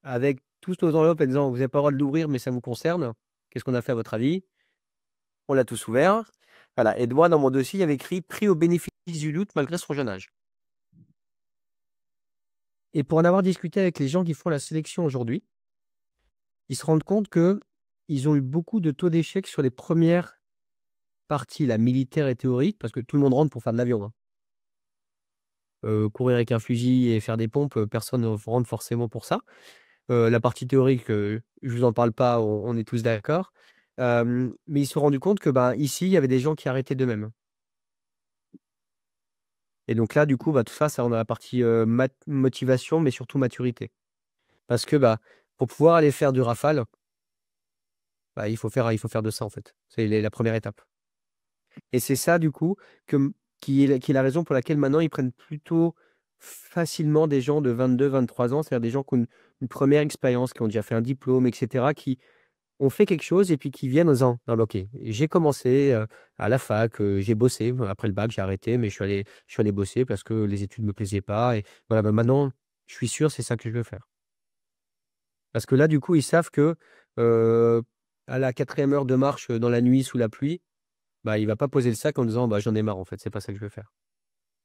avec tous nos enveloppes en disant « Vous n'avez pas le droit de l'ouvrir, mais ça vous concerne. Qu'est-ce qu'on a fait à votre avis ?» On l'a tous ouvert. Voilà. Et moi, dans mon dossier, il y avait écrit pris au bénéfice du doute malgré son jeune âge. Et pour en avoir discuté avec les gens qui font la sélection aujourd'hui, ils se rendent compte qu'ils ont eu beaucoup de taux d'échec sur les premières parties, la militaire et théorique, parce que tout le monde rentre pour faire de l'avion. Hein. Courir avec un fusil et faire des pompes, personne ne rentre forcément pour ça. La partie théorique, je vous en parle pas, on est tous d'accord. Mais ils se sont rendus compte que ici, il y avait des gens qui arrêtaient d'eux-mêmes. Et donc là, du coup, tout ça on a la partie motivation, mais surtout maturité. Parce que pour pouvoir aller faire du Rafale, il faut faire de ça, en fait. C'est la première étape. Et c'est ça, du coup, qui est la raison pour laquelle maintenant, ils prennent plutôt facilement des gens de 22, 23 ans, c'est-à-dire des gens qui ont une première expérience, qui ont déjà fait un diplôme, etc., qui ont fait quelque chose et puis qui viennent en disant, non, ok, j'ai commencé à la fac, j'ai bossé, après le bac, j'ai arrêté, mais je suis allé bosser parce que les études ne me plaisaient pas. Et voilà, maintenant, je suis sûr, c'est ça que je veux faire. Parce que là, du coup, ils savent que à la 4e heure de marche dans la nuit sous la pluie, il va pas poser le sac en disant j'en ai marre, en fait, c'est pas ça que je veux faire.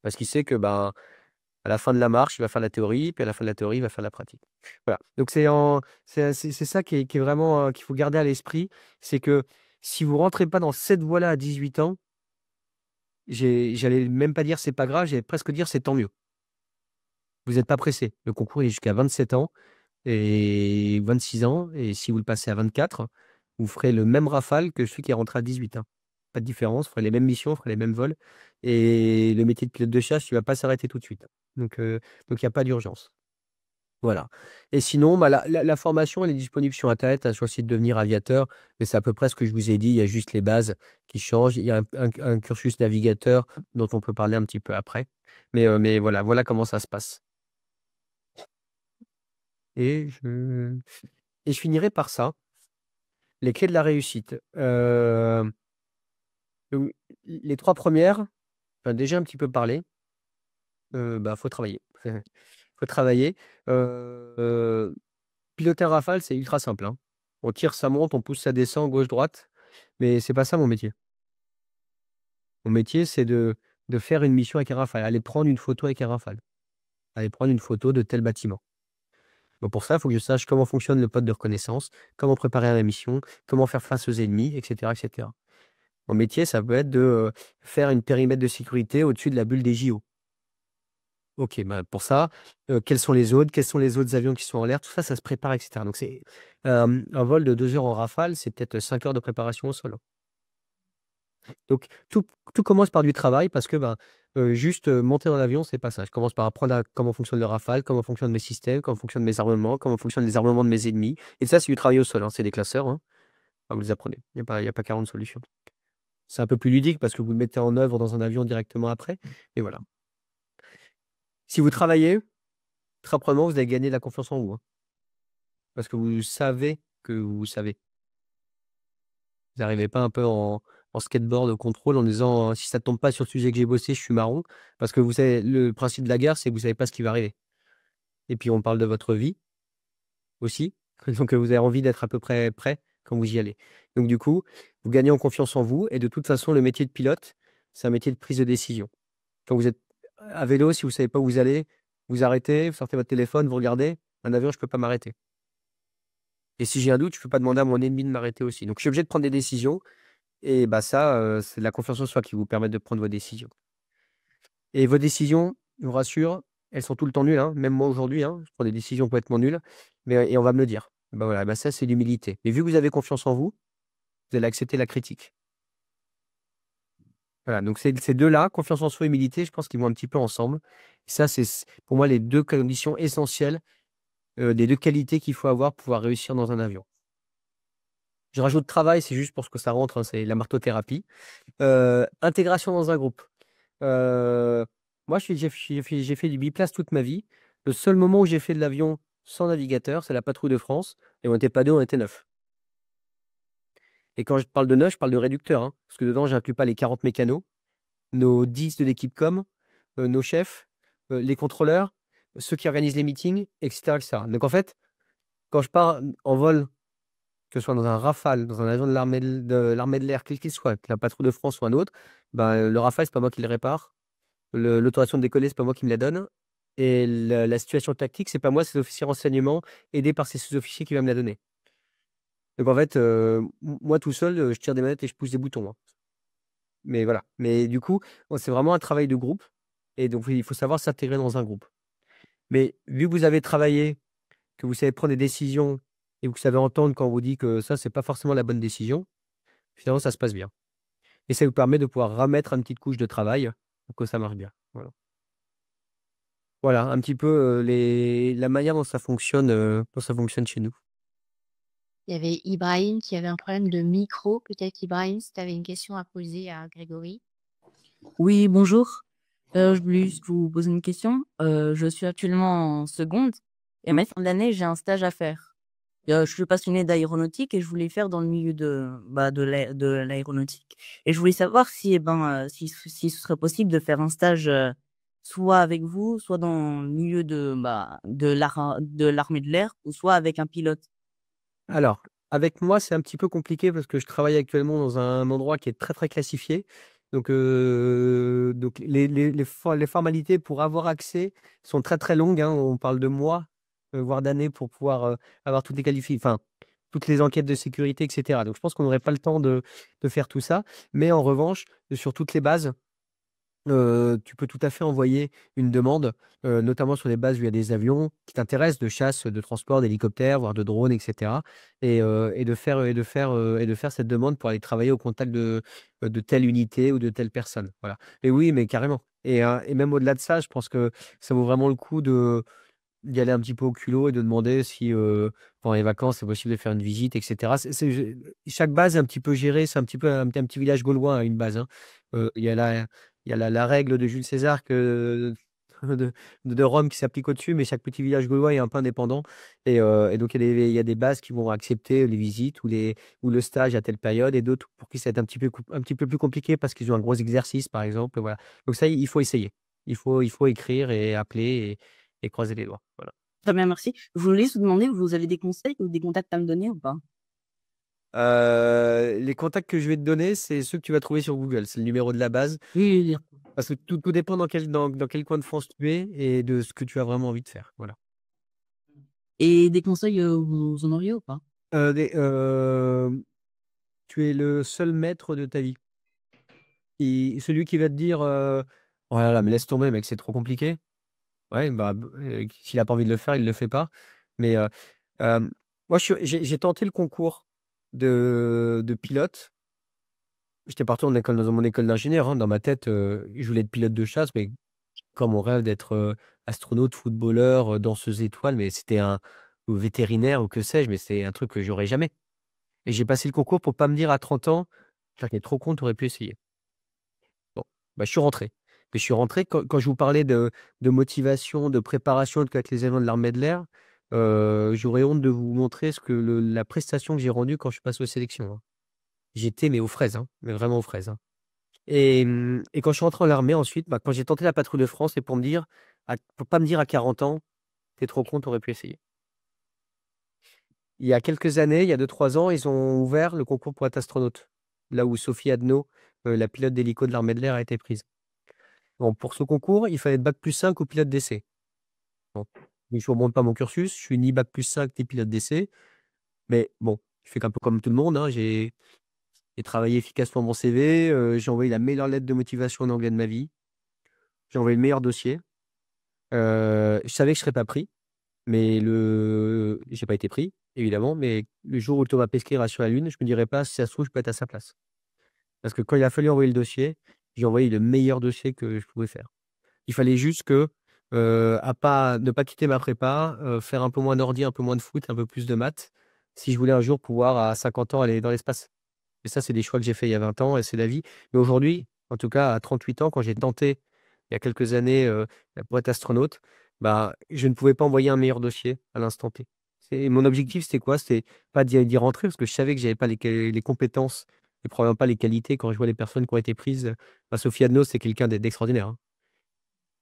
Parce qu'il sait que à la fin de la marche, il va faire la théorie, puis à la fin de la théorie, il va faire la pratique. Voilà. Donc c'est ça qui est vraiment qu'il faut garder à l'esprit, c'est que si vous rentrez pas dans cette voie-là à 18 ans, j'allais même pas dire c'est pas grave, j'allais presque dire c'est tant mieux. Vous n'êtes pas pressé. Le concours est jusqu'à 27 ans et 26 ans, et si vous le passez à 24, vous ferez le même rafale que celui qui est rentré à 18 ans. Pas de différence, vous ferez les mêmes missions, vous ferez les mêmes vols, et le métier de pilote de chasse, il ne va pas s'arrêter tout de suite. Donc il n'y a pas d'urgence. Voilà. Et sinon, la formation, elle est disponible sur Internet, sur le site Devenir Aviateur, mais c'est à peu près ce que je vous ai dit, il y a juste les bases qui changent. Il y a un cursus navigateur dont on peut parler un petit peu après. Mais voilà comment ça se passe. Et je finirai par ça. Les clés de la réussite. Les 3 premières, déjà un petit peu parlé. Faut travailler. Faut travailler. Piloter un Rafale, c'est ultra simple. Hein. On tire, ça monte, on pousse, ça descend, gauche-droite. Mais c'est pas ça mon métier. Mon métier, c'est de faire une mission avec un Rafale. Aller prendre une photo avec un Rafale. Aller prendre une photo de tel bâtiment. Donc pour ça, il faut que je sache comment fonctionne le pod de reconnaissance, comment préparer la mission, comment faire face aux ennemis, etc., etc. Mon métier, ça peut être de faire une périmètre de sécurité au-dessus de la bulle des JO. Ok, pour ça, quels sont les autres avions qui sont en l'air, tout ça, ça se prépare, etc. Donc c'est un vol de 2 heures en Rafale, c'est peut-être 5 heures de préparation au sol. Donc tout commence par du travail parce que juste monter dans l'avion, c'est pas ça. Je commence par apprendre comment fonctionne le Rafale, comment fonctionnent mes systèmes, comment fonctionnent mes armements, comment fonctionnent les armements de mes ennemis. Et ça, c'est du travail au sol. Hein. C'est des classeurs. Hein. Vous les apprenez. Il n'y a pas 40 solutions. C'est un peu plus ludique parce que vous le mettez en œuvre dans un avion directement après. Et voilà. Si vous travaillez, très probablement, vous allez gagner de la confiance en vous. Hein. Parce que vous savez que vous savez. Vous n'arrivez pas un peu en skateboard au contrôle en disant si ça ne tombe pas sur le sujet que j'ai bossé, je suis marron. Parce que vous savez, le principe de la guerre, c'est que vous ne savez pas ce qui va arriver. Et puis on parle de votre vie aussi. Donc vous avez envie d'être à peu près prêt quand vous y allez. Donc du coup, vous gagnez en confiance en vous. Et de toute façon, le métier de pilote, c'est un métier de prise de décision. Quand vous êtes à vélo, si vous ne savez pas où vous allez, vous arrêtez, vous sortez votre téléphone, vous regardez. Un avion, je ne peux pas m'arrêter. Et si j'ai un doute, je ne peux pas demander à mon ennemi de m'arrêter aussi. Donc je suis obligé de prendre des décisions. Et ça, c'est de la confiance en soi qui vous permet de prendre vos décisions. Et vos décisions, je vous rassure, elles sont tout le temps nulles. Hein. Même moi aujourd'hui, je prends des décisions complètement nulles. Et on va me le dire. Voilà, ça, c'est l'humilité. Mais vu que vous avez confiance en vous, vous allez accepter la critique. Voilà, donc ces deux-là, confiance en soi et humilité, je pense qu'ils vont un petit peu ensemble. Et ça, c'est pour moi les 2 conditions essentielles, des 2 qualités qu'il faut avoir pour pouvoir réussir dans un avion. Je rajoute travail, c'est juste pour ce que ça rentre, c'est la martothérapie. Intégration dans un groupe. Moi, j'ai fait du biplace toute ma vie. Le seul moment où j'ai fait de l'avion sans navigateur, c'est la patrouille de France. Et on n'était pas 2, on était 9. Et quand je parle de 9, je parle de réducteur. Hein, parce que dedans, je n'inclus pas les 40 mécanos, nos 10 de l'équipe com, nos chefs, les contrôleurs, ceux qui organisent les meetings, etc., etc. Donc en fait, quand je pars en vol que ce soit dans un Rafale, dans un avion de l'armée de l'air, quel qu'il soit, que la patrouille de France ou un autre, ben, le Rafale, c'est pas moi qui le répare. L'autorisation de décoller, c'est pas moi qui me la donne. Et la situation tactique, c'est pas moi, c'est l'officier renseignement aidé par ses sous-officiers qui va me la donner. Donc en fait, moi tout seul, je tire des manettes et je pousse des boutons, hein. Mais voilà. Mais du coup, c'est vraiment un travail de groupe. Et donc, il faut savoir s'intégrer dans un groupe. Mais vu que vous avez travaillé, que vous savez prendre des décisions et que vous savez entendre quand on vous dit que ça, c'est pas forcément la bonne décision, finalement, ça se passe bien. Et ça vous permet de pouvoir remettre une petite couche de travail pour que ça marche bien. Voilà. Voilà, un petit peu la manière dont ça fonctionne chez nous. Il y avait Ibrahim qui avait un problème de micro. Peut-être Ibrahim, si tu avais une question à poser à Grégory. Oui, bonjour. Je voulais juste vous poser une question. Je suis actuellement en seconde et à ma fin de l'année, j'ai un stage à faire. Je suis passionnée d'aéronautique et je voulais faire dans le milieu de l'aéronautique. Et je voulais savoir si ce serait possible de faire un stage soit avec vous, soit dans le milieu de l'armée de l'air, ou soit avec un pilote. Alors, avec moi, c'est un petit peu compliqué parce que je travaille actuellement dans un endroit qui est très, très classifié. Donc les formalités pour avoir accès sont très, très longues, hein. On parle de mois, voire d'années pour pouvoir avoir toutes les enfin, toutes les enquêtes de sécurité, etc. Donc, je pense qu'on n'aurait pas le temps de faire tout ça. Mais en revanche, sur toutes les bases, tu peux tout à fait envoyer une demande, notamment sur les bases où il y a des avions qui t'intéressent, de chasse, de transport, d'hélicoptères, voire de drones, et cetera. Et de faire cette demande pour aller travailler au contact de telle unité ou de telle personne. Voilà. Et oui, mais carrément. Et même au-delà de ça, je pense que ça vaut vraiment le coup d'y aller un petit peu au culot et de demander si, pendant les vacances, c'est possible de faire une visite, et cetera. Chaque base est un petit peu gérée, c'est un petit peu un petit village gaulois, hein, une base, hein. Il y a la règle de Jules César de Rome qui s'applique au-dessus, mais chaque petit village gaulois est un peu indépendant. Et donc, il y a des bases qui vont accepter les visites ou le stage à telle période, et d'autres pour qui ça va être un petit peu plus compliqué parce qu'ils ont un gros exercice, par exemple. Voilà. Donc ça, il faut essayer. Il faut écrire et appeler et croiser les doigts. Voilà. Très bien, merci. Je voulais juste vous demander, vous avez des conseils ou des contacts à me donner ou pas? Les contacts que je vais te donner, c'est ceux que tu vas trouver sur Google. C'est le numéro de la base. Oui, oui, Parce que tout dépend dans quel coin de France tu es et de ce que tu as vraiment envie de faire. Voilà. et des conseils, vous en auriez ou pas? Tu es le seul maître de ta vie. Et celui qui va te dire oh là là, mais laisse tomber, mec, c'est trop compliqué. Ouais, bah, s'il n'a pas envie de le faire, il ne le fait pas. Mais euh, moi, j'ai tenté le concours de pilote. J'étais parti dans mon école d'ingénieur, hein. Dans ma tête, je voulais être pilote de chasse, mais comme mon rêve d'être astronaute, footballeur, danseuse étoile, mais c'était ou vétérinaire ou que sais-je, mais c'est un truc que j'aurais jamais. Et j'ai passé le concours pour pas me dire à 30 ans, putain, t'es trop con, t'aurais pu essayer. Bon, bah, je suis rentré. Mais je suis rentré quand je vous parlais de motivation, de préparation avec les éléments de l'armée de l'air. J'aurais honte de vous montrer la prestation que j'ai rendue quand je suis passé aux sélections, hein. J'étais mais aux fraises, hein, mais vraiment aux fraises, hein. Et quand je suis rentré en l'armée ensuite, bah, quand j'ai tenté la patrouille de France, c'est pour pas me dire à 40 ans, t'es trop con, t'aurais pu essayer. Il y a quelques années, il y a 2-3 ans, ils ont ouvert le concours pour être astronaute, là où Sophie Adno, la pilote d'hélico de l'armée de l'air, a été prise. Bon, pour ce concours, il fallait être bac+5 ou pilote d'essai. Bon, je ne remonte pas mon cursus, je suis ni bac+5 ni pilote d'essai, mais bon, je fais un peu comme tout le monde, hein. J'ai travaillé efficacement mon CV, j'ai envoyé la meilleure lettre de motivation en anglais de ma vie, j'ai envoyé le meilleur dossier. Je savais que je ne serais pas pris, mais j'ai pas été pris, évidemment, mais le jour où Thomas Pesquet ira sur la Lune, je me dirais pas, si ça se trouve, je peux être à sa place. Parce que quand il a fallu envoyer le dossier, j'ai envoyé le meilleur dossier que je pouvais faire. Il fallait juste que, ne pas quitter ma prépa, faire un peu moins d'ordi, un peu moins de foot, un peu plus de maths, si je voulais un jour pouvoir, à 50 ans, aller dans l'espace. Et ça, c'est des choix que j'ai fait il y a 20 ans et c'est la vie. Mais aujourd'hui, en tout cas, à 38 ans, quand j'ai tenté, il y a quelques années, pour être astronaute, bah, je ne pouvais pas envoyer un meilleur dossier à l'instant T. Mon objectif, c'était quoi? C'était pas d'y rentrer parce que je savais que j'avais pas les compétences et probablement pas les qualités quand je vois les personnes qui ont été prises. Bah, Sophie Adno, c'est quelqu'un d'extraordinaire, hein.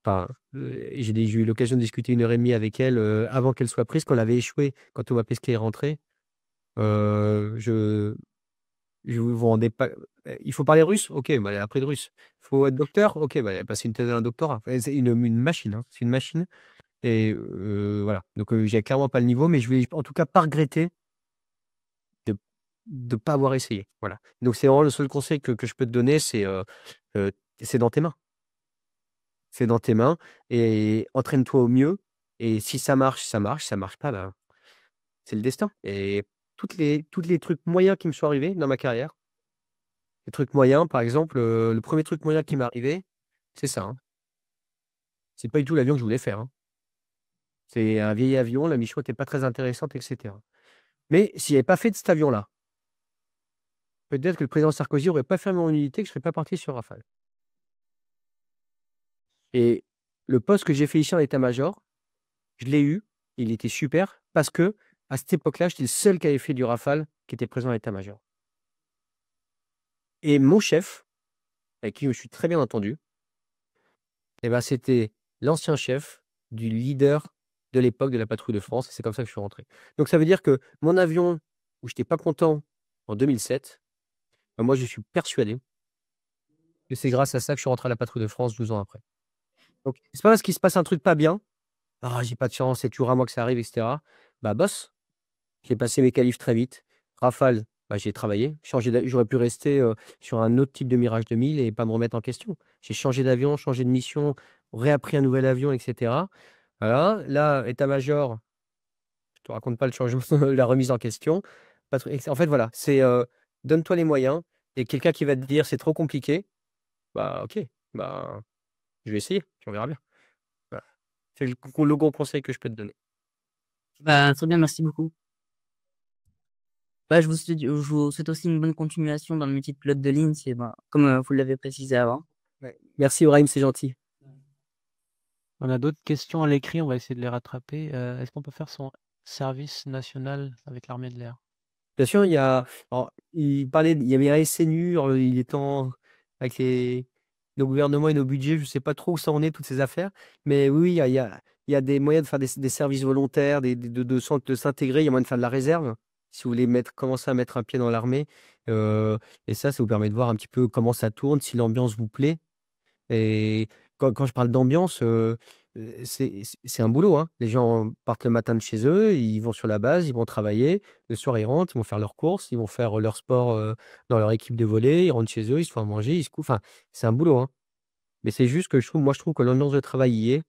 Enfin, j'ai eu l'occasion de discuter 1 heure et demie avec elle avant qu'elle soit prise, quand elle avait échoué, quand Thomas Pesquet est rentré. Je vous rendez pas. Il faut parler russe? Ok, bah, elle a appris le russe. Il faut être docteur? Ok, bah, elle a passé une thèse et un doctorat. Enfin, c'est une machine, hein. C'est une machine. Et voilà. Donc, j'ai clairement pas le niveau, mais je vais en tout cas pas regretter de ne pas avoir essayé. Voilà. Donc, c'est vraiment le seul conseil que je peux te donner, c'est dans tes mains. C'est dans tes mains et entraîne-toi au mieux. Et si ça marche, ça marche. Si ça marche pas, bah, c'est le destin. Et toutes les trucs moyens qui me sont arrivés dans ma carrière, les trucs moyens, par exemple, le premier truc moyen qui m'est arrivé, c'est ça, hein. C'est pas du tout l'avion que je voulais faire, hein. C'est un vieil avion, la mission était pas très intéressante, etc. Mais s'il n'y avait pas fait de cet avion-là, peut-être que le président Sarkozy aurait pas fermé mon unité, que je serais pas parti sur Rafale. Et le poste que j'ai fait ici en état-major, je l'ai eu, il était super, parce que à cette époque-là, j'étais le seul qui avait fait du Rafale qui était présent à l'état-major. Et mon chef, avec qui je suis très bien entendu, eh ben, c'était l'ancien chef du leader de l'époque de la patrouille de France. Et c'est comme ça que je suis rentré. Donc ça veut dire que mon avion, où je n'étais pas content en 2007, ben, moi je suis persuadé que c'est grâce à ça que je suis rentré à la patrouille de France 12 ans après. Donc c'est pas parce qu'il se passe un truc pas bien, ah j'ai pas de chance, c'est toujours à moi que ça arrive, etc. Bah boss, j'ai passé mes qualifs très vite. Rafale, bah, j'ai travaillé. J'aurais pu rester sur un autre type de Mirage 2000 et pas me remettre en question. J'ai changé d'avion, changé de mission, réappris un nouvel avion, etc. Voilà. Là, état-major, je te raconte pas le changement, la remise en question. En fait, voilà, c'est donne-toi les moyens. Et quelqu'un qui va te dire c'est trop compliqué, bah ok, bah je vais essayer, puis on verra bien. Voilà. C'est le gros conseil que je peux te donner. Bah, très bien, merci beaucoup. Bah, je vous souhaite aussi une bonne continuation dans le métier de pilote de ligne, comme vous l'avez précisé avant. Ouais. Merci Aurime, c'est gentil. On a d'autres questions à l'écrit, on va essayer de les rattraper. Est-ce qu'on peut faire son service national avec l'armée de l'air? Bien sûr, il y avait un SNU, il est temps avec nos gouvernements et nos budgets, je ne sais pas trop où ça en est, toutes ces affaires. Mais oui, il y a des moyens de faire des services volontaires, de s'intégrer, il y a moyen de faire de la réserve, si vous voulez commencer à mettre un pied dans l'armée. Et ça vous permet de voir un petit peu comment ça tourne, si l'ambiance vous plaît. Et quand je parle d'ambiance, c'est un boulot, hein. Les gens partent le matin de chez eux, ils vont sur la base, ils vont travailler. Le soir, ils rentrent, ils vont faire leurs courses, ils vont faire leur sport dans leur équipe de volley, ils rentrent chez eux, ils se font à manger, ils se couchent. Enfin, c'est un boulot, hein. Mais c'est juste que je trouve que l'ambiance de travail y est,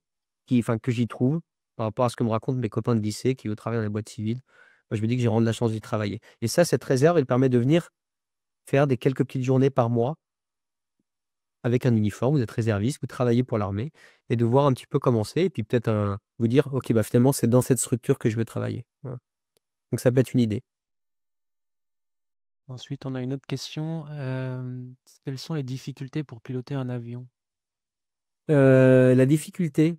que j'y trouve, par rapport à ce que me racontent mes copains de lycée qui, eux, travaillent dans les boîtes civiles. Moi, je me dis que j'ai vraiment de la chance d'y travailler. Et ça, cette réserve, elle permet de venir faire des quelques petites journées par mois avec un uniforme, vous êtes réserviste, vous travaillez pour l'armée et de voir un petit peu comment c'est et puis peut-être vous dire: «OK, bah, finalement, c'est dans cette structure que je veux travailler». Voilà. Donc ça peut être une idée. Ensuite, on a une autre question. Quelles sont les difficultés pour piloter un avion? La difficulté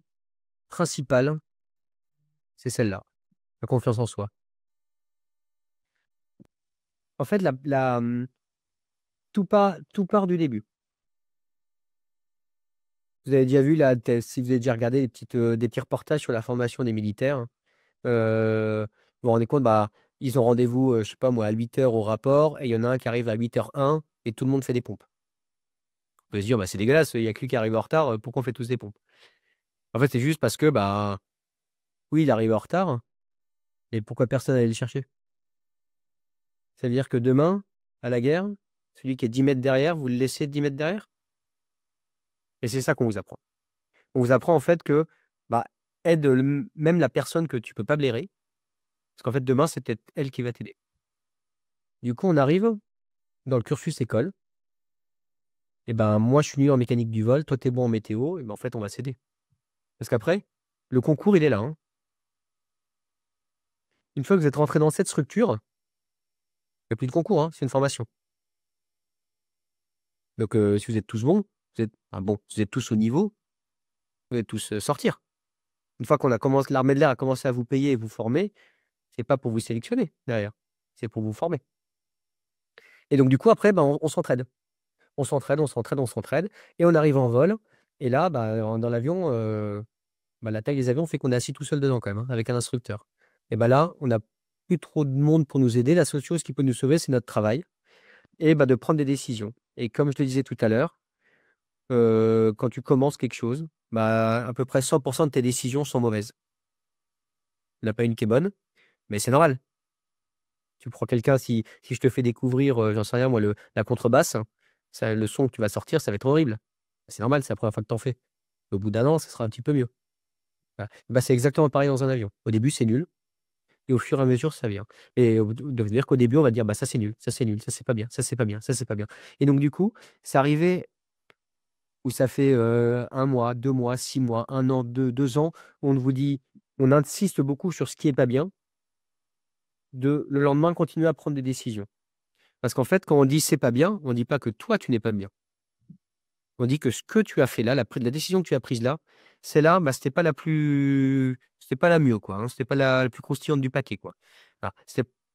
principale, c'est celle-là, la confiance en soi. En fait, tout part du début. Vous avez déjà vu si vous avez déjà regardé des petits reportages sur la formation des militaires, vous vous rendez compte, bah, ils ont rendez-vous, je sais pas moi, à 8h au rapport et il y en a un qui arrive à 8h01 et tout le monde fait des pompes. On peut se dire: «Bah, c'est dégueulasse, il y a que lui qui arrive en retard, pourquoi on fait tous des pompes?» En fait, c'est juste parce que, bah, oui, il arrive en retard et pourquoi personne n'allait le chercher? Ça veut dire que demain, à la guerre, celui qui est 10 mètres derrière, vous le laissez 10 mètres derrière? Et c'est ça qu'on vous apprend. On vous apprend en fait que, bah, aide même la personne que tu peux pas blairer, parce qu'en fait, demain, c'est peut-être elle qui va t'aider. Du coup, on arrive dans le cursus école et ben, moi, je suis nul en mécanique du vol, toi, tu es bon en météo et ben, en fait, on va s'aider. Parce qu'après, le concours, il est là, hein. Une fois que vous êtes rentré dans cette structure, il n'y a plus de concours, hein, c'est une formation. Donc, si vous êtes tous bons, si vous êtes tous au niveau, vous allez tous sortir. Une fois l'armée de l'air a commencé à vous payer et vous former, c'est pas pour vous sélectionner derrière, c'est pour vous former. Et donc, du coup, après, ben, on s'entraide. On s'entraide, on s'entraide, on s'entraide et on arrive en vol. Et là, bah, dans l'avion, bah, la taille des avions fait qu'on est assis tout seul dedans quand même, hein, avec un instructeur. Et bah là, on a plus trop de monde pour nous aider. La seule chose qui peut nous sauver, c'est notre travail et de prendre des décisions. Et comme je le disais tout à l'heure, quand tu commences quelque chose, à peu près 100% de tes décisions sont mauvaises. Il n'y en a pas une qui est bonne, mais c'est normal. Tu prends quelqu'un, si je te fais découvrir, j'en sais rien moi, la contrebasse, le son que tu vas sortir, ça va être horrible. C'est normal, c'est la première fois que tu en fais. Au bout d'un an, ça sera un petit peu mieux. Voilà. C'est exactement pareil dans un avion. Au début, c'est nul. Et au fur et à mesure, ça vient. Et de dire qu'au début, on va dire, ça c'est nul, ça c'est pas bien, ça c'est pas bien, ça c'est pas bien. Et donc, du coup, c'est arrivé où ça fait 1 mois, 2 mois, 6 mois, 1 an, 2 ans, où on vous dit, on insiste beaucoup sur ce qui est pas bien, le lendemain, continuer à prendre des décisions. Parce qu'en fait, quand on dit c'est pas bien, on dit pas que toi, tu n'es pas bien. On dit que ce que tu as fait là, la décision que tu as prise là, celle-là, c'était pas c'était pas la mieux, quoi. C'était pas la plus croustillante du paquet, quoi. Voilà.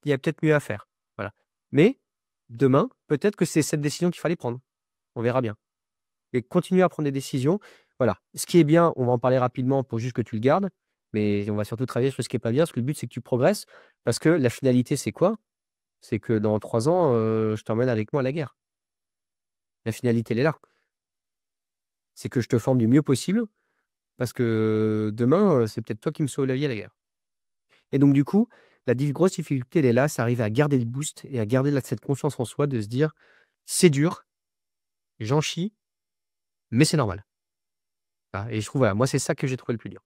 Il y a peut-être mieux à faire. Voilà. Mais demain, peut-être que c'est cette décision qu'il fallait prendre. On verra bien. Et continuer à prendre des décisions. Voilà. Ce qui est bien, on va en parler rapidement pour juste que tu le gardes. Mais on va surtout travailler sur ce qui est pas bien, parce que le but, c'est que tu progresses. Parce que la finalité, c'est quoi? C'est que dans 3 ans, je t'emmène avec moi à la guerre. La finalité, elle est là. C'est que je te forme du mieux possible, parce que demain, c'est peut-être toi qui me sauve la vie à la guerre. Et donc, du coup, grosse difficulté, elle est là, c'est arriver à garder le boost et à garder cette confiance en soi, de se dire, c'est dur, j'en chie, mais c'est normal. Voilà. Et je trouve, voilà, moi, c'est ça que j'ai trouvé le plus dur.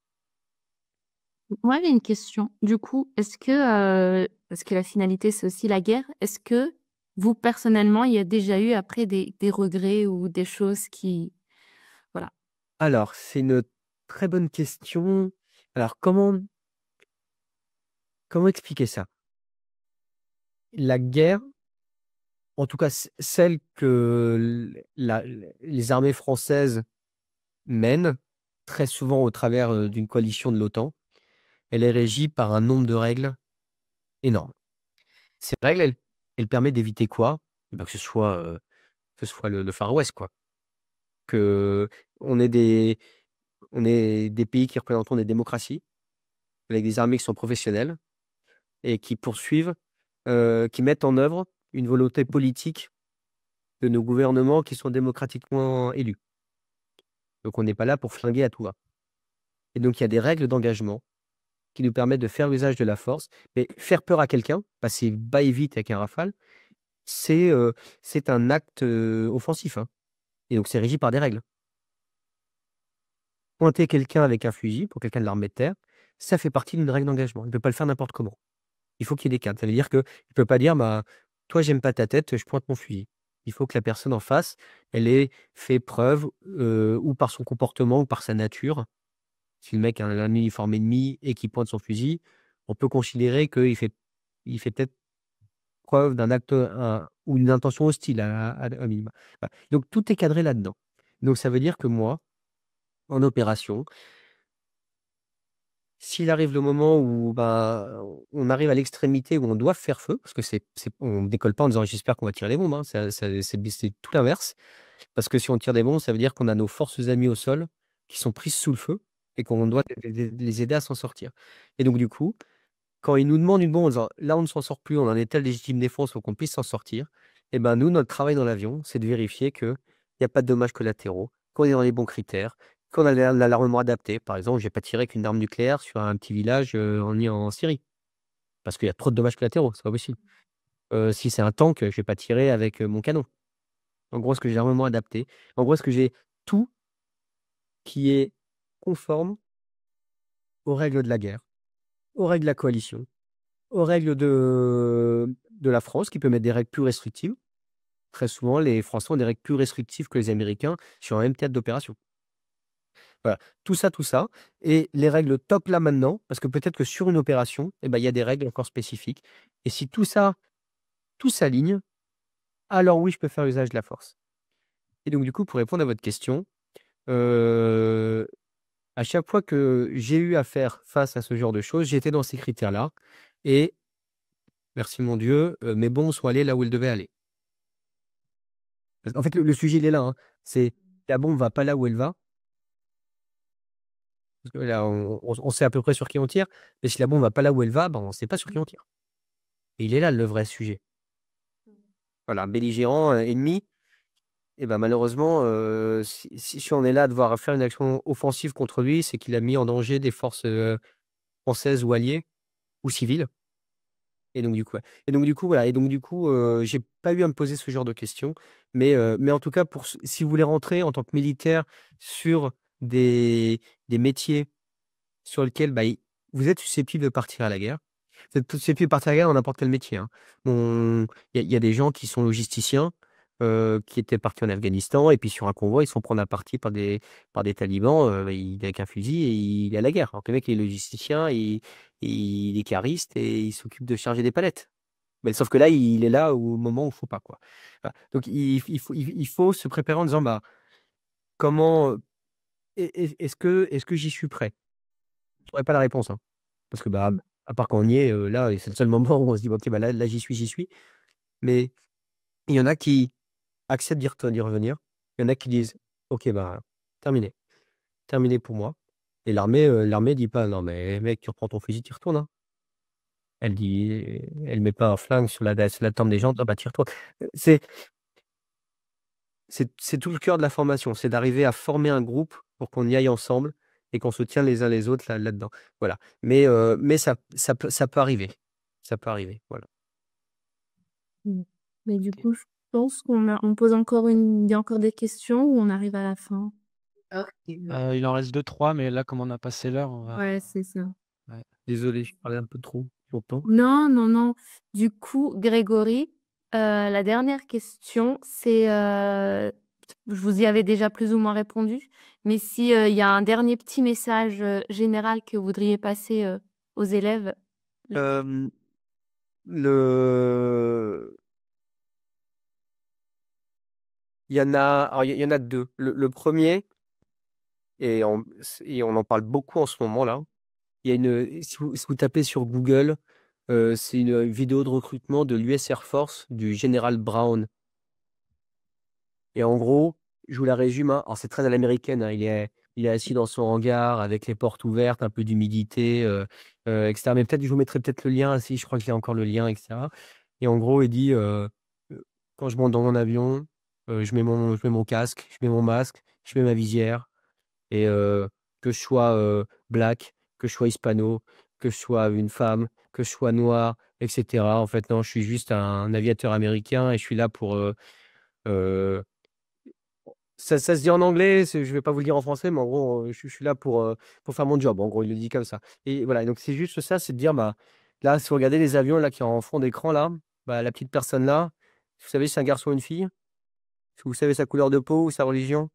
Moi, j'ai une question. Du coup, parce que la finalité, c'est aussi la guerre, est-ce que vous, personnellement, il y a déjà eu après des regrets ou des choses qui... Voilà. Alors, c'est une très bonne question. Alors, comment expliquer ça? La guerre, en tout cas celle que les armées françaises mènent, très souvent au travers d'une coalition de l'OTAN, elle est régie par un nombre de règles énorme. Ces règles, elles permettent d'éviter quoi? Que ce soit le Far West, quoi. On est des pays qui représentent des démocraties, avec des armées qui sont professionnelles et qui poursuivent, qui mettent en œuvre une volonté politique de nos gouvernements qui sont démocratiquement élus. Donc on n'est pas là pour flinguer à tout va. Et donc il y a des règles d'engagement qui nous permettent de faire l'usage de la force. Mais faire peur à quelqu'un, passer bas et vite avec un rafale, c'est un acte offensif, hein. Et donc c'est régi par des règles. Pointer quelqu'un avec un fusil pour quelqu'un de l'armée de terre, ça fait partie d'une règle d'engagement. Il ne peut pas le faire n'importe comment. Il faut qu'il y ait des cadres. Ça veut dire qu'il ne peut pas dire, toi, j'aime pas ta tête, je pointe mon fusil. Il faut que la personne en face, elle ait fait preuve, ou par son comportement, ou par sa nature. Si le mec a un uniforme ennemi et qu'il pointe son fusil, on peut considérer qu'il fait peut-être preuve d'un acte ou d'une intention hostile à minima. Voilà. Donc tout est cadré là-dedans. Donc ça veut dire que moi, en opération, s'il arrive le moment où on arrive à l'extrémité où on doit faire feu, parce que on ne décolle pas en disant j'espère qu'on va tirer des bombes, hein, c'est tout l'inverse. Parce que si on tire des bombes, ça veut dire qu'on a nos forces amies au sol qui sont prises sous le feu et qu'on doit les aider à s'en sortir. Et donc du coup, quand ils nous demandent une bombe en disant là on ne s'en sort plus, on en est telle légitime défense pour qu'on puisse s'en sortir, et nous, notre travail dans l'avion, c'est de vérifier qu'il n'y a pas de dommages collatéraux, qu'on est dans les bons critères, qu'on a l'armement adapté. Par exemple, je n'ai pas tiré avec une arme nucléaire sur un petit village en Syrie, parce qu'il y a trop de dommages collatéraux, c'est pas possible. Si c'est un tank, je ne vais pas tirer avec mon canon. En gros, est-ce que j'ai l'armement adapté? En gros, est-ce que j'ai tout qui est conforme aux règles de la guerre, aux règles de la coalition, aux règles de la France, qui peut mettre des règles plus restrictives. Très souvent, les Français ont des règles plus restrictives que les Américains sur un même théâtre d'opération. Voilà, tout ça, et les règles top là maintenant, parce que peut-être que sur une opération, il y a des règles encore spécifiques. Et si tout s'aligne, alors oui, je peux faire usage de la force. Et donc, du coup, pour répondre à votre question, à chaque fois que j'ai eu à faire face à ce genre de choses, j'étais dans ces critères-là. Et, merci mon Dieu, mes bombes sont allées là où elles devaient aller. En fait, le sujet, il est là, hein. C'est la bombe ne va pas là où elle va. Parce que là, on sait à peu près sur qui on tire. Mais si la bombe ne va pas là où elle va, on ne sait pas sur qui on tire. Et il est là le vrai sujet. Voilà, belligérant, ennemi. Et ben malheureusement, si on est là à devoir faire une action offensive contre lui, c'est qu'il a mis en danger des forces françaises ou alliées ou civiles. Et donc du coup, ouais. Voilà. Et donc du coup, j'ai pas eu à me poser ce genre de questions. Mais en tout cas, si vous voulez rentrer en tant que militaire sur des métiers sur lesquels vous êtes susceptible de partir à la guerre. Vous êtes susceptible de partir à la guerre dans n'importe quel métier, hein. Il y a des gens qui sont logisticiens, qui étaient partis en Afghanistan, et puis sur un convoi, ils sont pris à partie par des talibans, avec un fusil, et il est à la guerre. Alors que le mec, il est logisticien, il est cariste, et il s'occupe de charger des palettes. Mais sauf que là, il est là au moment où il ne faut pas, quoi. Voilà. Donc, il faut se préparer en disant, comment, est-ce que j'y suis prêt? Je n'aurais pas la réponse, hein. Parce que, à part quand on y est, là, et c'est le seul moment où on se dit: «Bon, OK, là, j'y suis». Mais il y en a qui acceptent d'y revenir. Il y en a qui disent: «OK, terminé. Terminé pour moi». Et l'armée dit pas: «Non, mais mec, tu reprends ton fusil, tu y retournes, hein». Elle met pas un flingue sur la tempe des gens: «Ah tu y retournes». C'est tout le cœur de la formation, c'est d'arriver à former un groupe pour qu'on y aille ensemble et qu'on se tient les uns les autres là-dedans. Voilà. Mais ça peut arriver. Ça peut arriver, voilà. Mm. Mais du coup, je pense on pose il y a encore des questions ou on arrive à la fin? Il en reste 2-3, mais là, comme on a passé l'heure, on va. Ouais, c'est ça. Ouais. Désolé, je parlais un peu trop longtemps. Non, non, non. Du coup, Grégory, la dernière question, c'est, je vous y avais déjà plus ou moins répondu, mais si il y a un dernier petit message général que vous voudriez passer aux élèves. Hem, le il y en a 2. Le 1er, et on en parle beaucoup en ce moment-là. Il y a si vous tapez sur Google, c'est une vidéo de recrutement de l'US Air Force, du général Brown. Et en gros, je vous la résume, hein. Alors c'est très à l'américaine, hein. Il est assis dans son hangar avec les portes ouvertes, un peu d'humidité, etc. Mais peut-être je vous mettrai peut-être le lien, si je crois que j'ai encore le lien, etc. Et en gros, il dit, quand je monte dans mon avion, je mets mon casque, je mets mon masque, je mets ma visière, et que je sois black, que je sois hispano, que je sois une femme, que je sois noir, etc. En fait, non, je suis juste un aviateur américain, et je suis là pour ça se dit en anglais, je vais pas vous le dire en français, mais en gros, je suis là pour faire mon job. En gros, il le dit comme ça. Et voilà, donc c'est juste ça, c'est de dire, là, si vous regardez les avions là qui sont en fond d'écran là, la petite personne là, vous savez si c'est un garçon ou une fille? Est-ce que vous savez sa couleur de peau ou sa religion?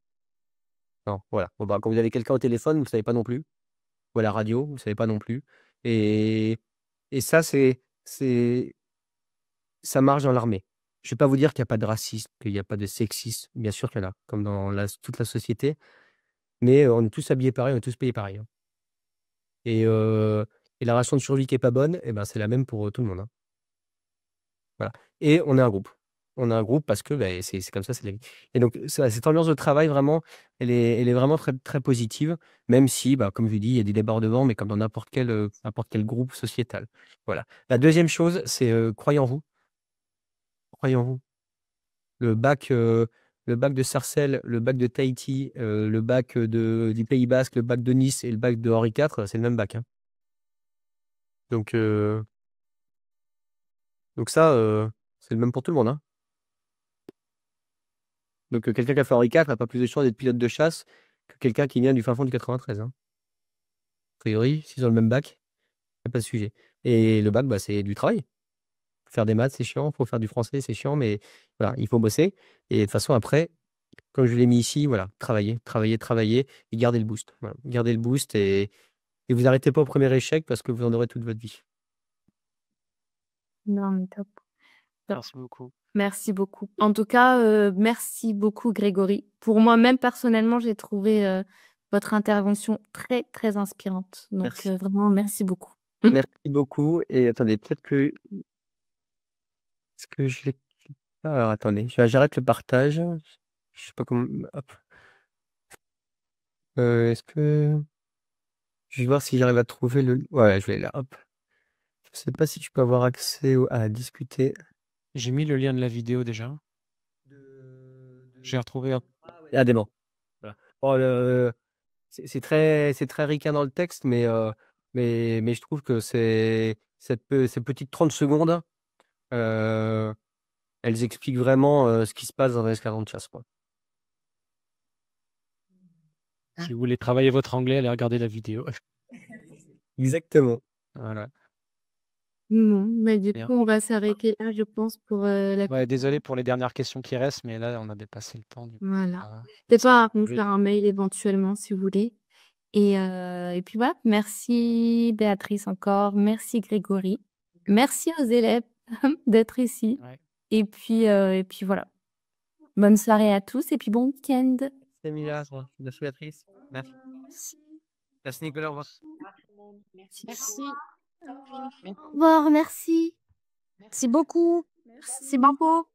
Non, voilà. Bon, quand vous avez quelqu'un au téléphone, vous savez pas non plus. Ou à la radio, vous savez pas non plus. Et ça, ça marche dans l'armée. Je vais pas vous dire qu'il y a pas de racisme, qu'il y a pas de sexisme. Bien sûr qu'il y en a, comme dans toute la société. Mais on est tous habillés pareil, on est tous payés pareil, hein. Et la ration de survie qui est pas bonne, c'est la même pour tout le monde, hein. Voilà. Et on est un groupe. On est un groupe parce que c'est comme ça, c'est la vie. Et donc cette ambiance de travail, vraiment, elle est vraiment très, très positive, même si, comme je l'ai dit, il y a des débordements, mais comme dans n'importe quel groupe sociétal. Voilà. La deuxième chose, c'est croyez en vous. Croyez en vous. Le bac de Sarcelles, le bac de Tahiti, le bac du Pays Basque, le bac de Nice et le bac de Henri IV, c'est le même bac, hein. Donc ça, c'est le même pour tout le monde, hein. Donc quelqu'un qui a fait Henri IV n'a pas plus de chances d'être pilote de chasse que quelqu'un qui vient du fin fond du 93, hein. A priori, s'ils ont le même bac, il n'y a pas de sujet. Et le bac, c'est du travail. Faire des maths, c'est chiant. Faut faire du français, c'est chiant. Mais voilà, il faut bosser. Et de toute façon, après, comme je l'ai mis ici, voilà, travailler, travailler, travailler et garder le boost. Voilà, garder le boost, et vous arrêtez pas au premier échec parce que vous en aurez toute votre vie. Non, mais top. Merci beaucoup. Merci beaucoup. En tout cas, merci beaucoup, Grégory. Pour moi, même personnellement, j'ai trouvé votre intervention très, très inspirante. Donc, Merci. vraiment, merci beaucoup. Merci beaucoup. Et attendez, peut-être que. Est-ce que je l'ai. Alors, attendez, j'arrête le partage. Je sais pas comment. Hop. Est-ce que. Je vais voir si j'arrive à trouver le. Ouais, je vais là. Hop. Je sais pas si tu peux avoir accès à discuter. J'ai mis le lien de la vidéo déjà. J'ai retrouvé un. Ah, dément. Voilà. Bon, c'est très ricain dans le texte, mais je trouve que ces petites 30 secondes, elles expliquent vraiment ce qui se passe dans un escadron de chasse, quoi. Si vous voulez travailler votre anglais, allez regarder la vidéo. Exactement. Voilà. Non, mais du Bien. coup, on va s'arrêter là, je pense, pour la... Ouais, désolé pour les dernières questions qui restent, mais là, on a dépassé le temps. Voilà. C'est pas grave, on Oui. faire un mail éventuellement si vous voulez. Et puis voilà, merci Béatrice encore, merci Grégory, merci aux élèves d'être ici. Ouais. Et puis voilà. Bonne soirée à tous et puis bon week-end. C'est Emilia, merci Béatrice. Merci. Merci Nicolas, au revoir. Merci. Au revoir, merci. Merci beaucoup. Merci beaucoup.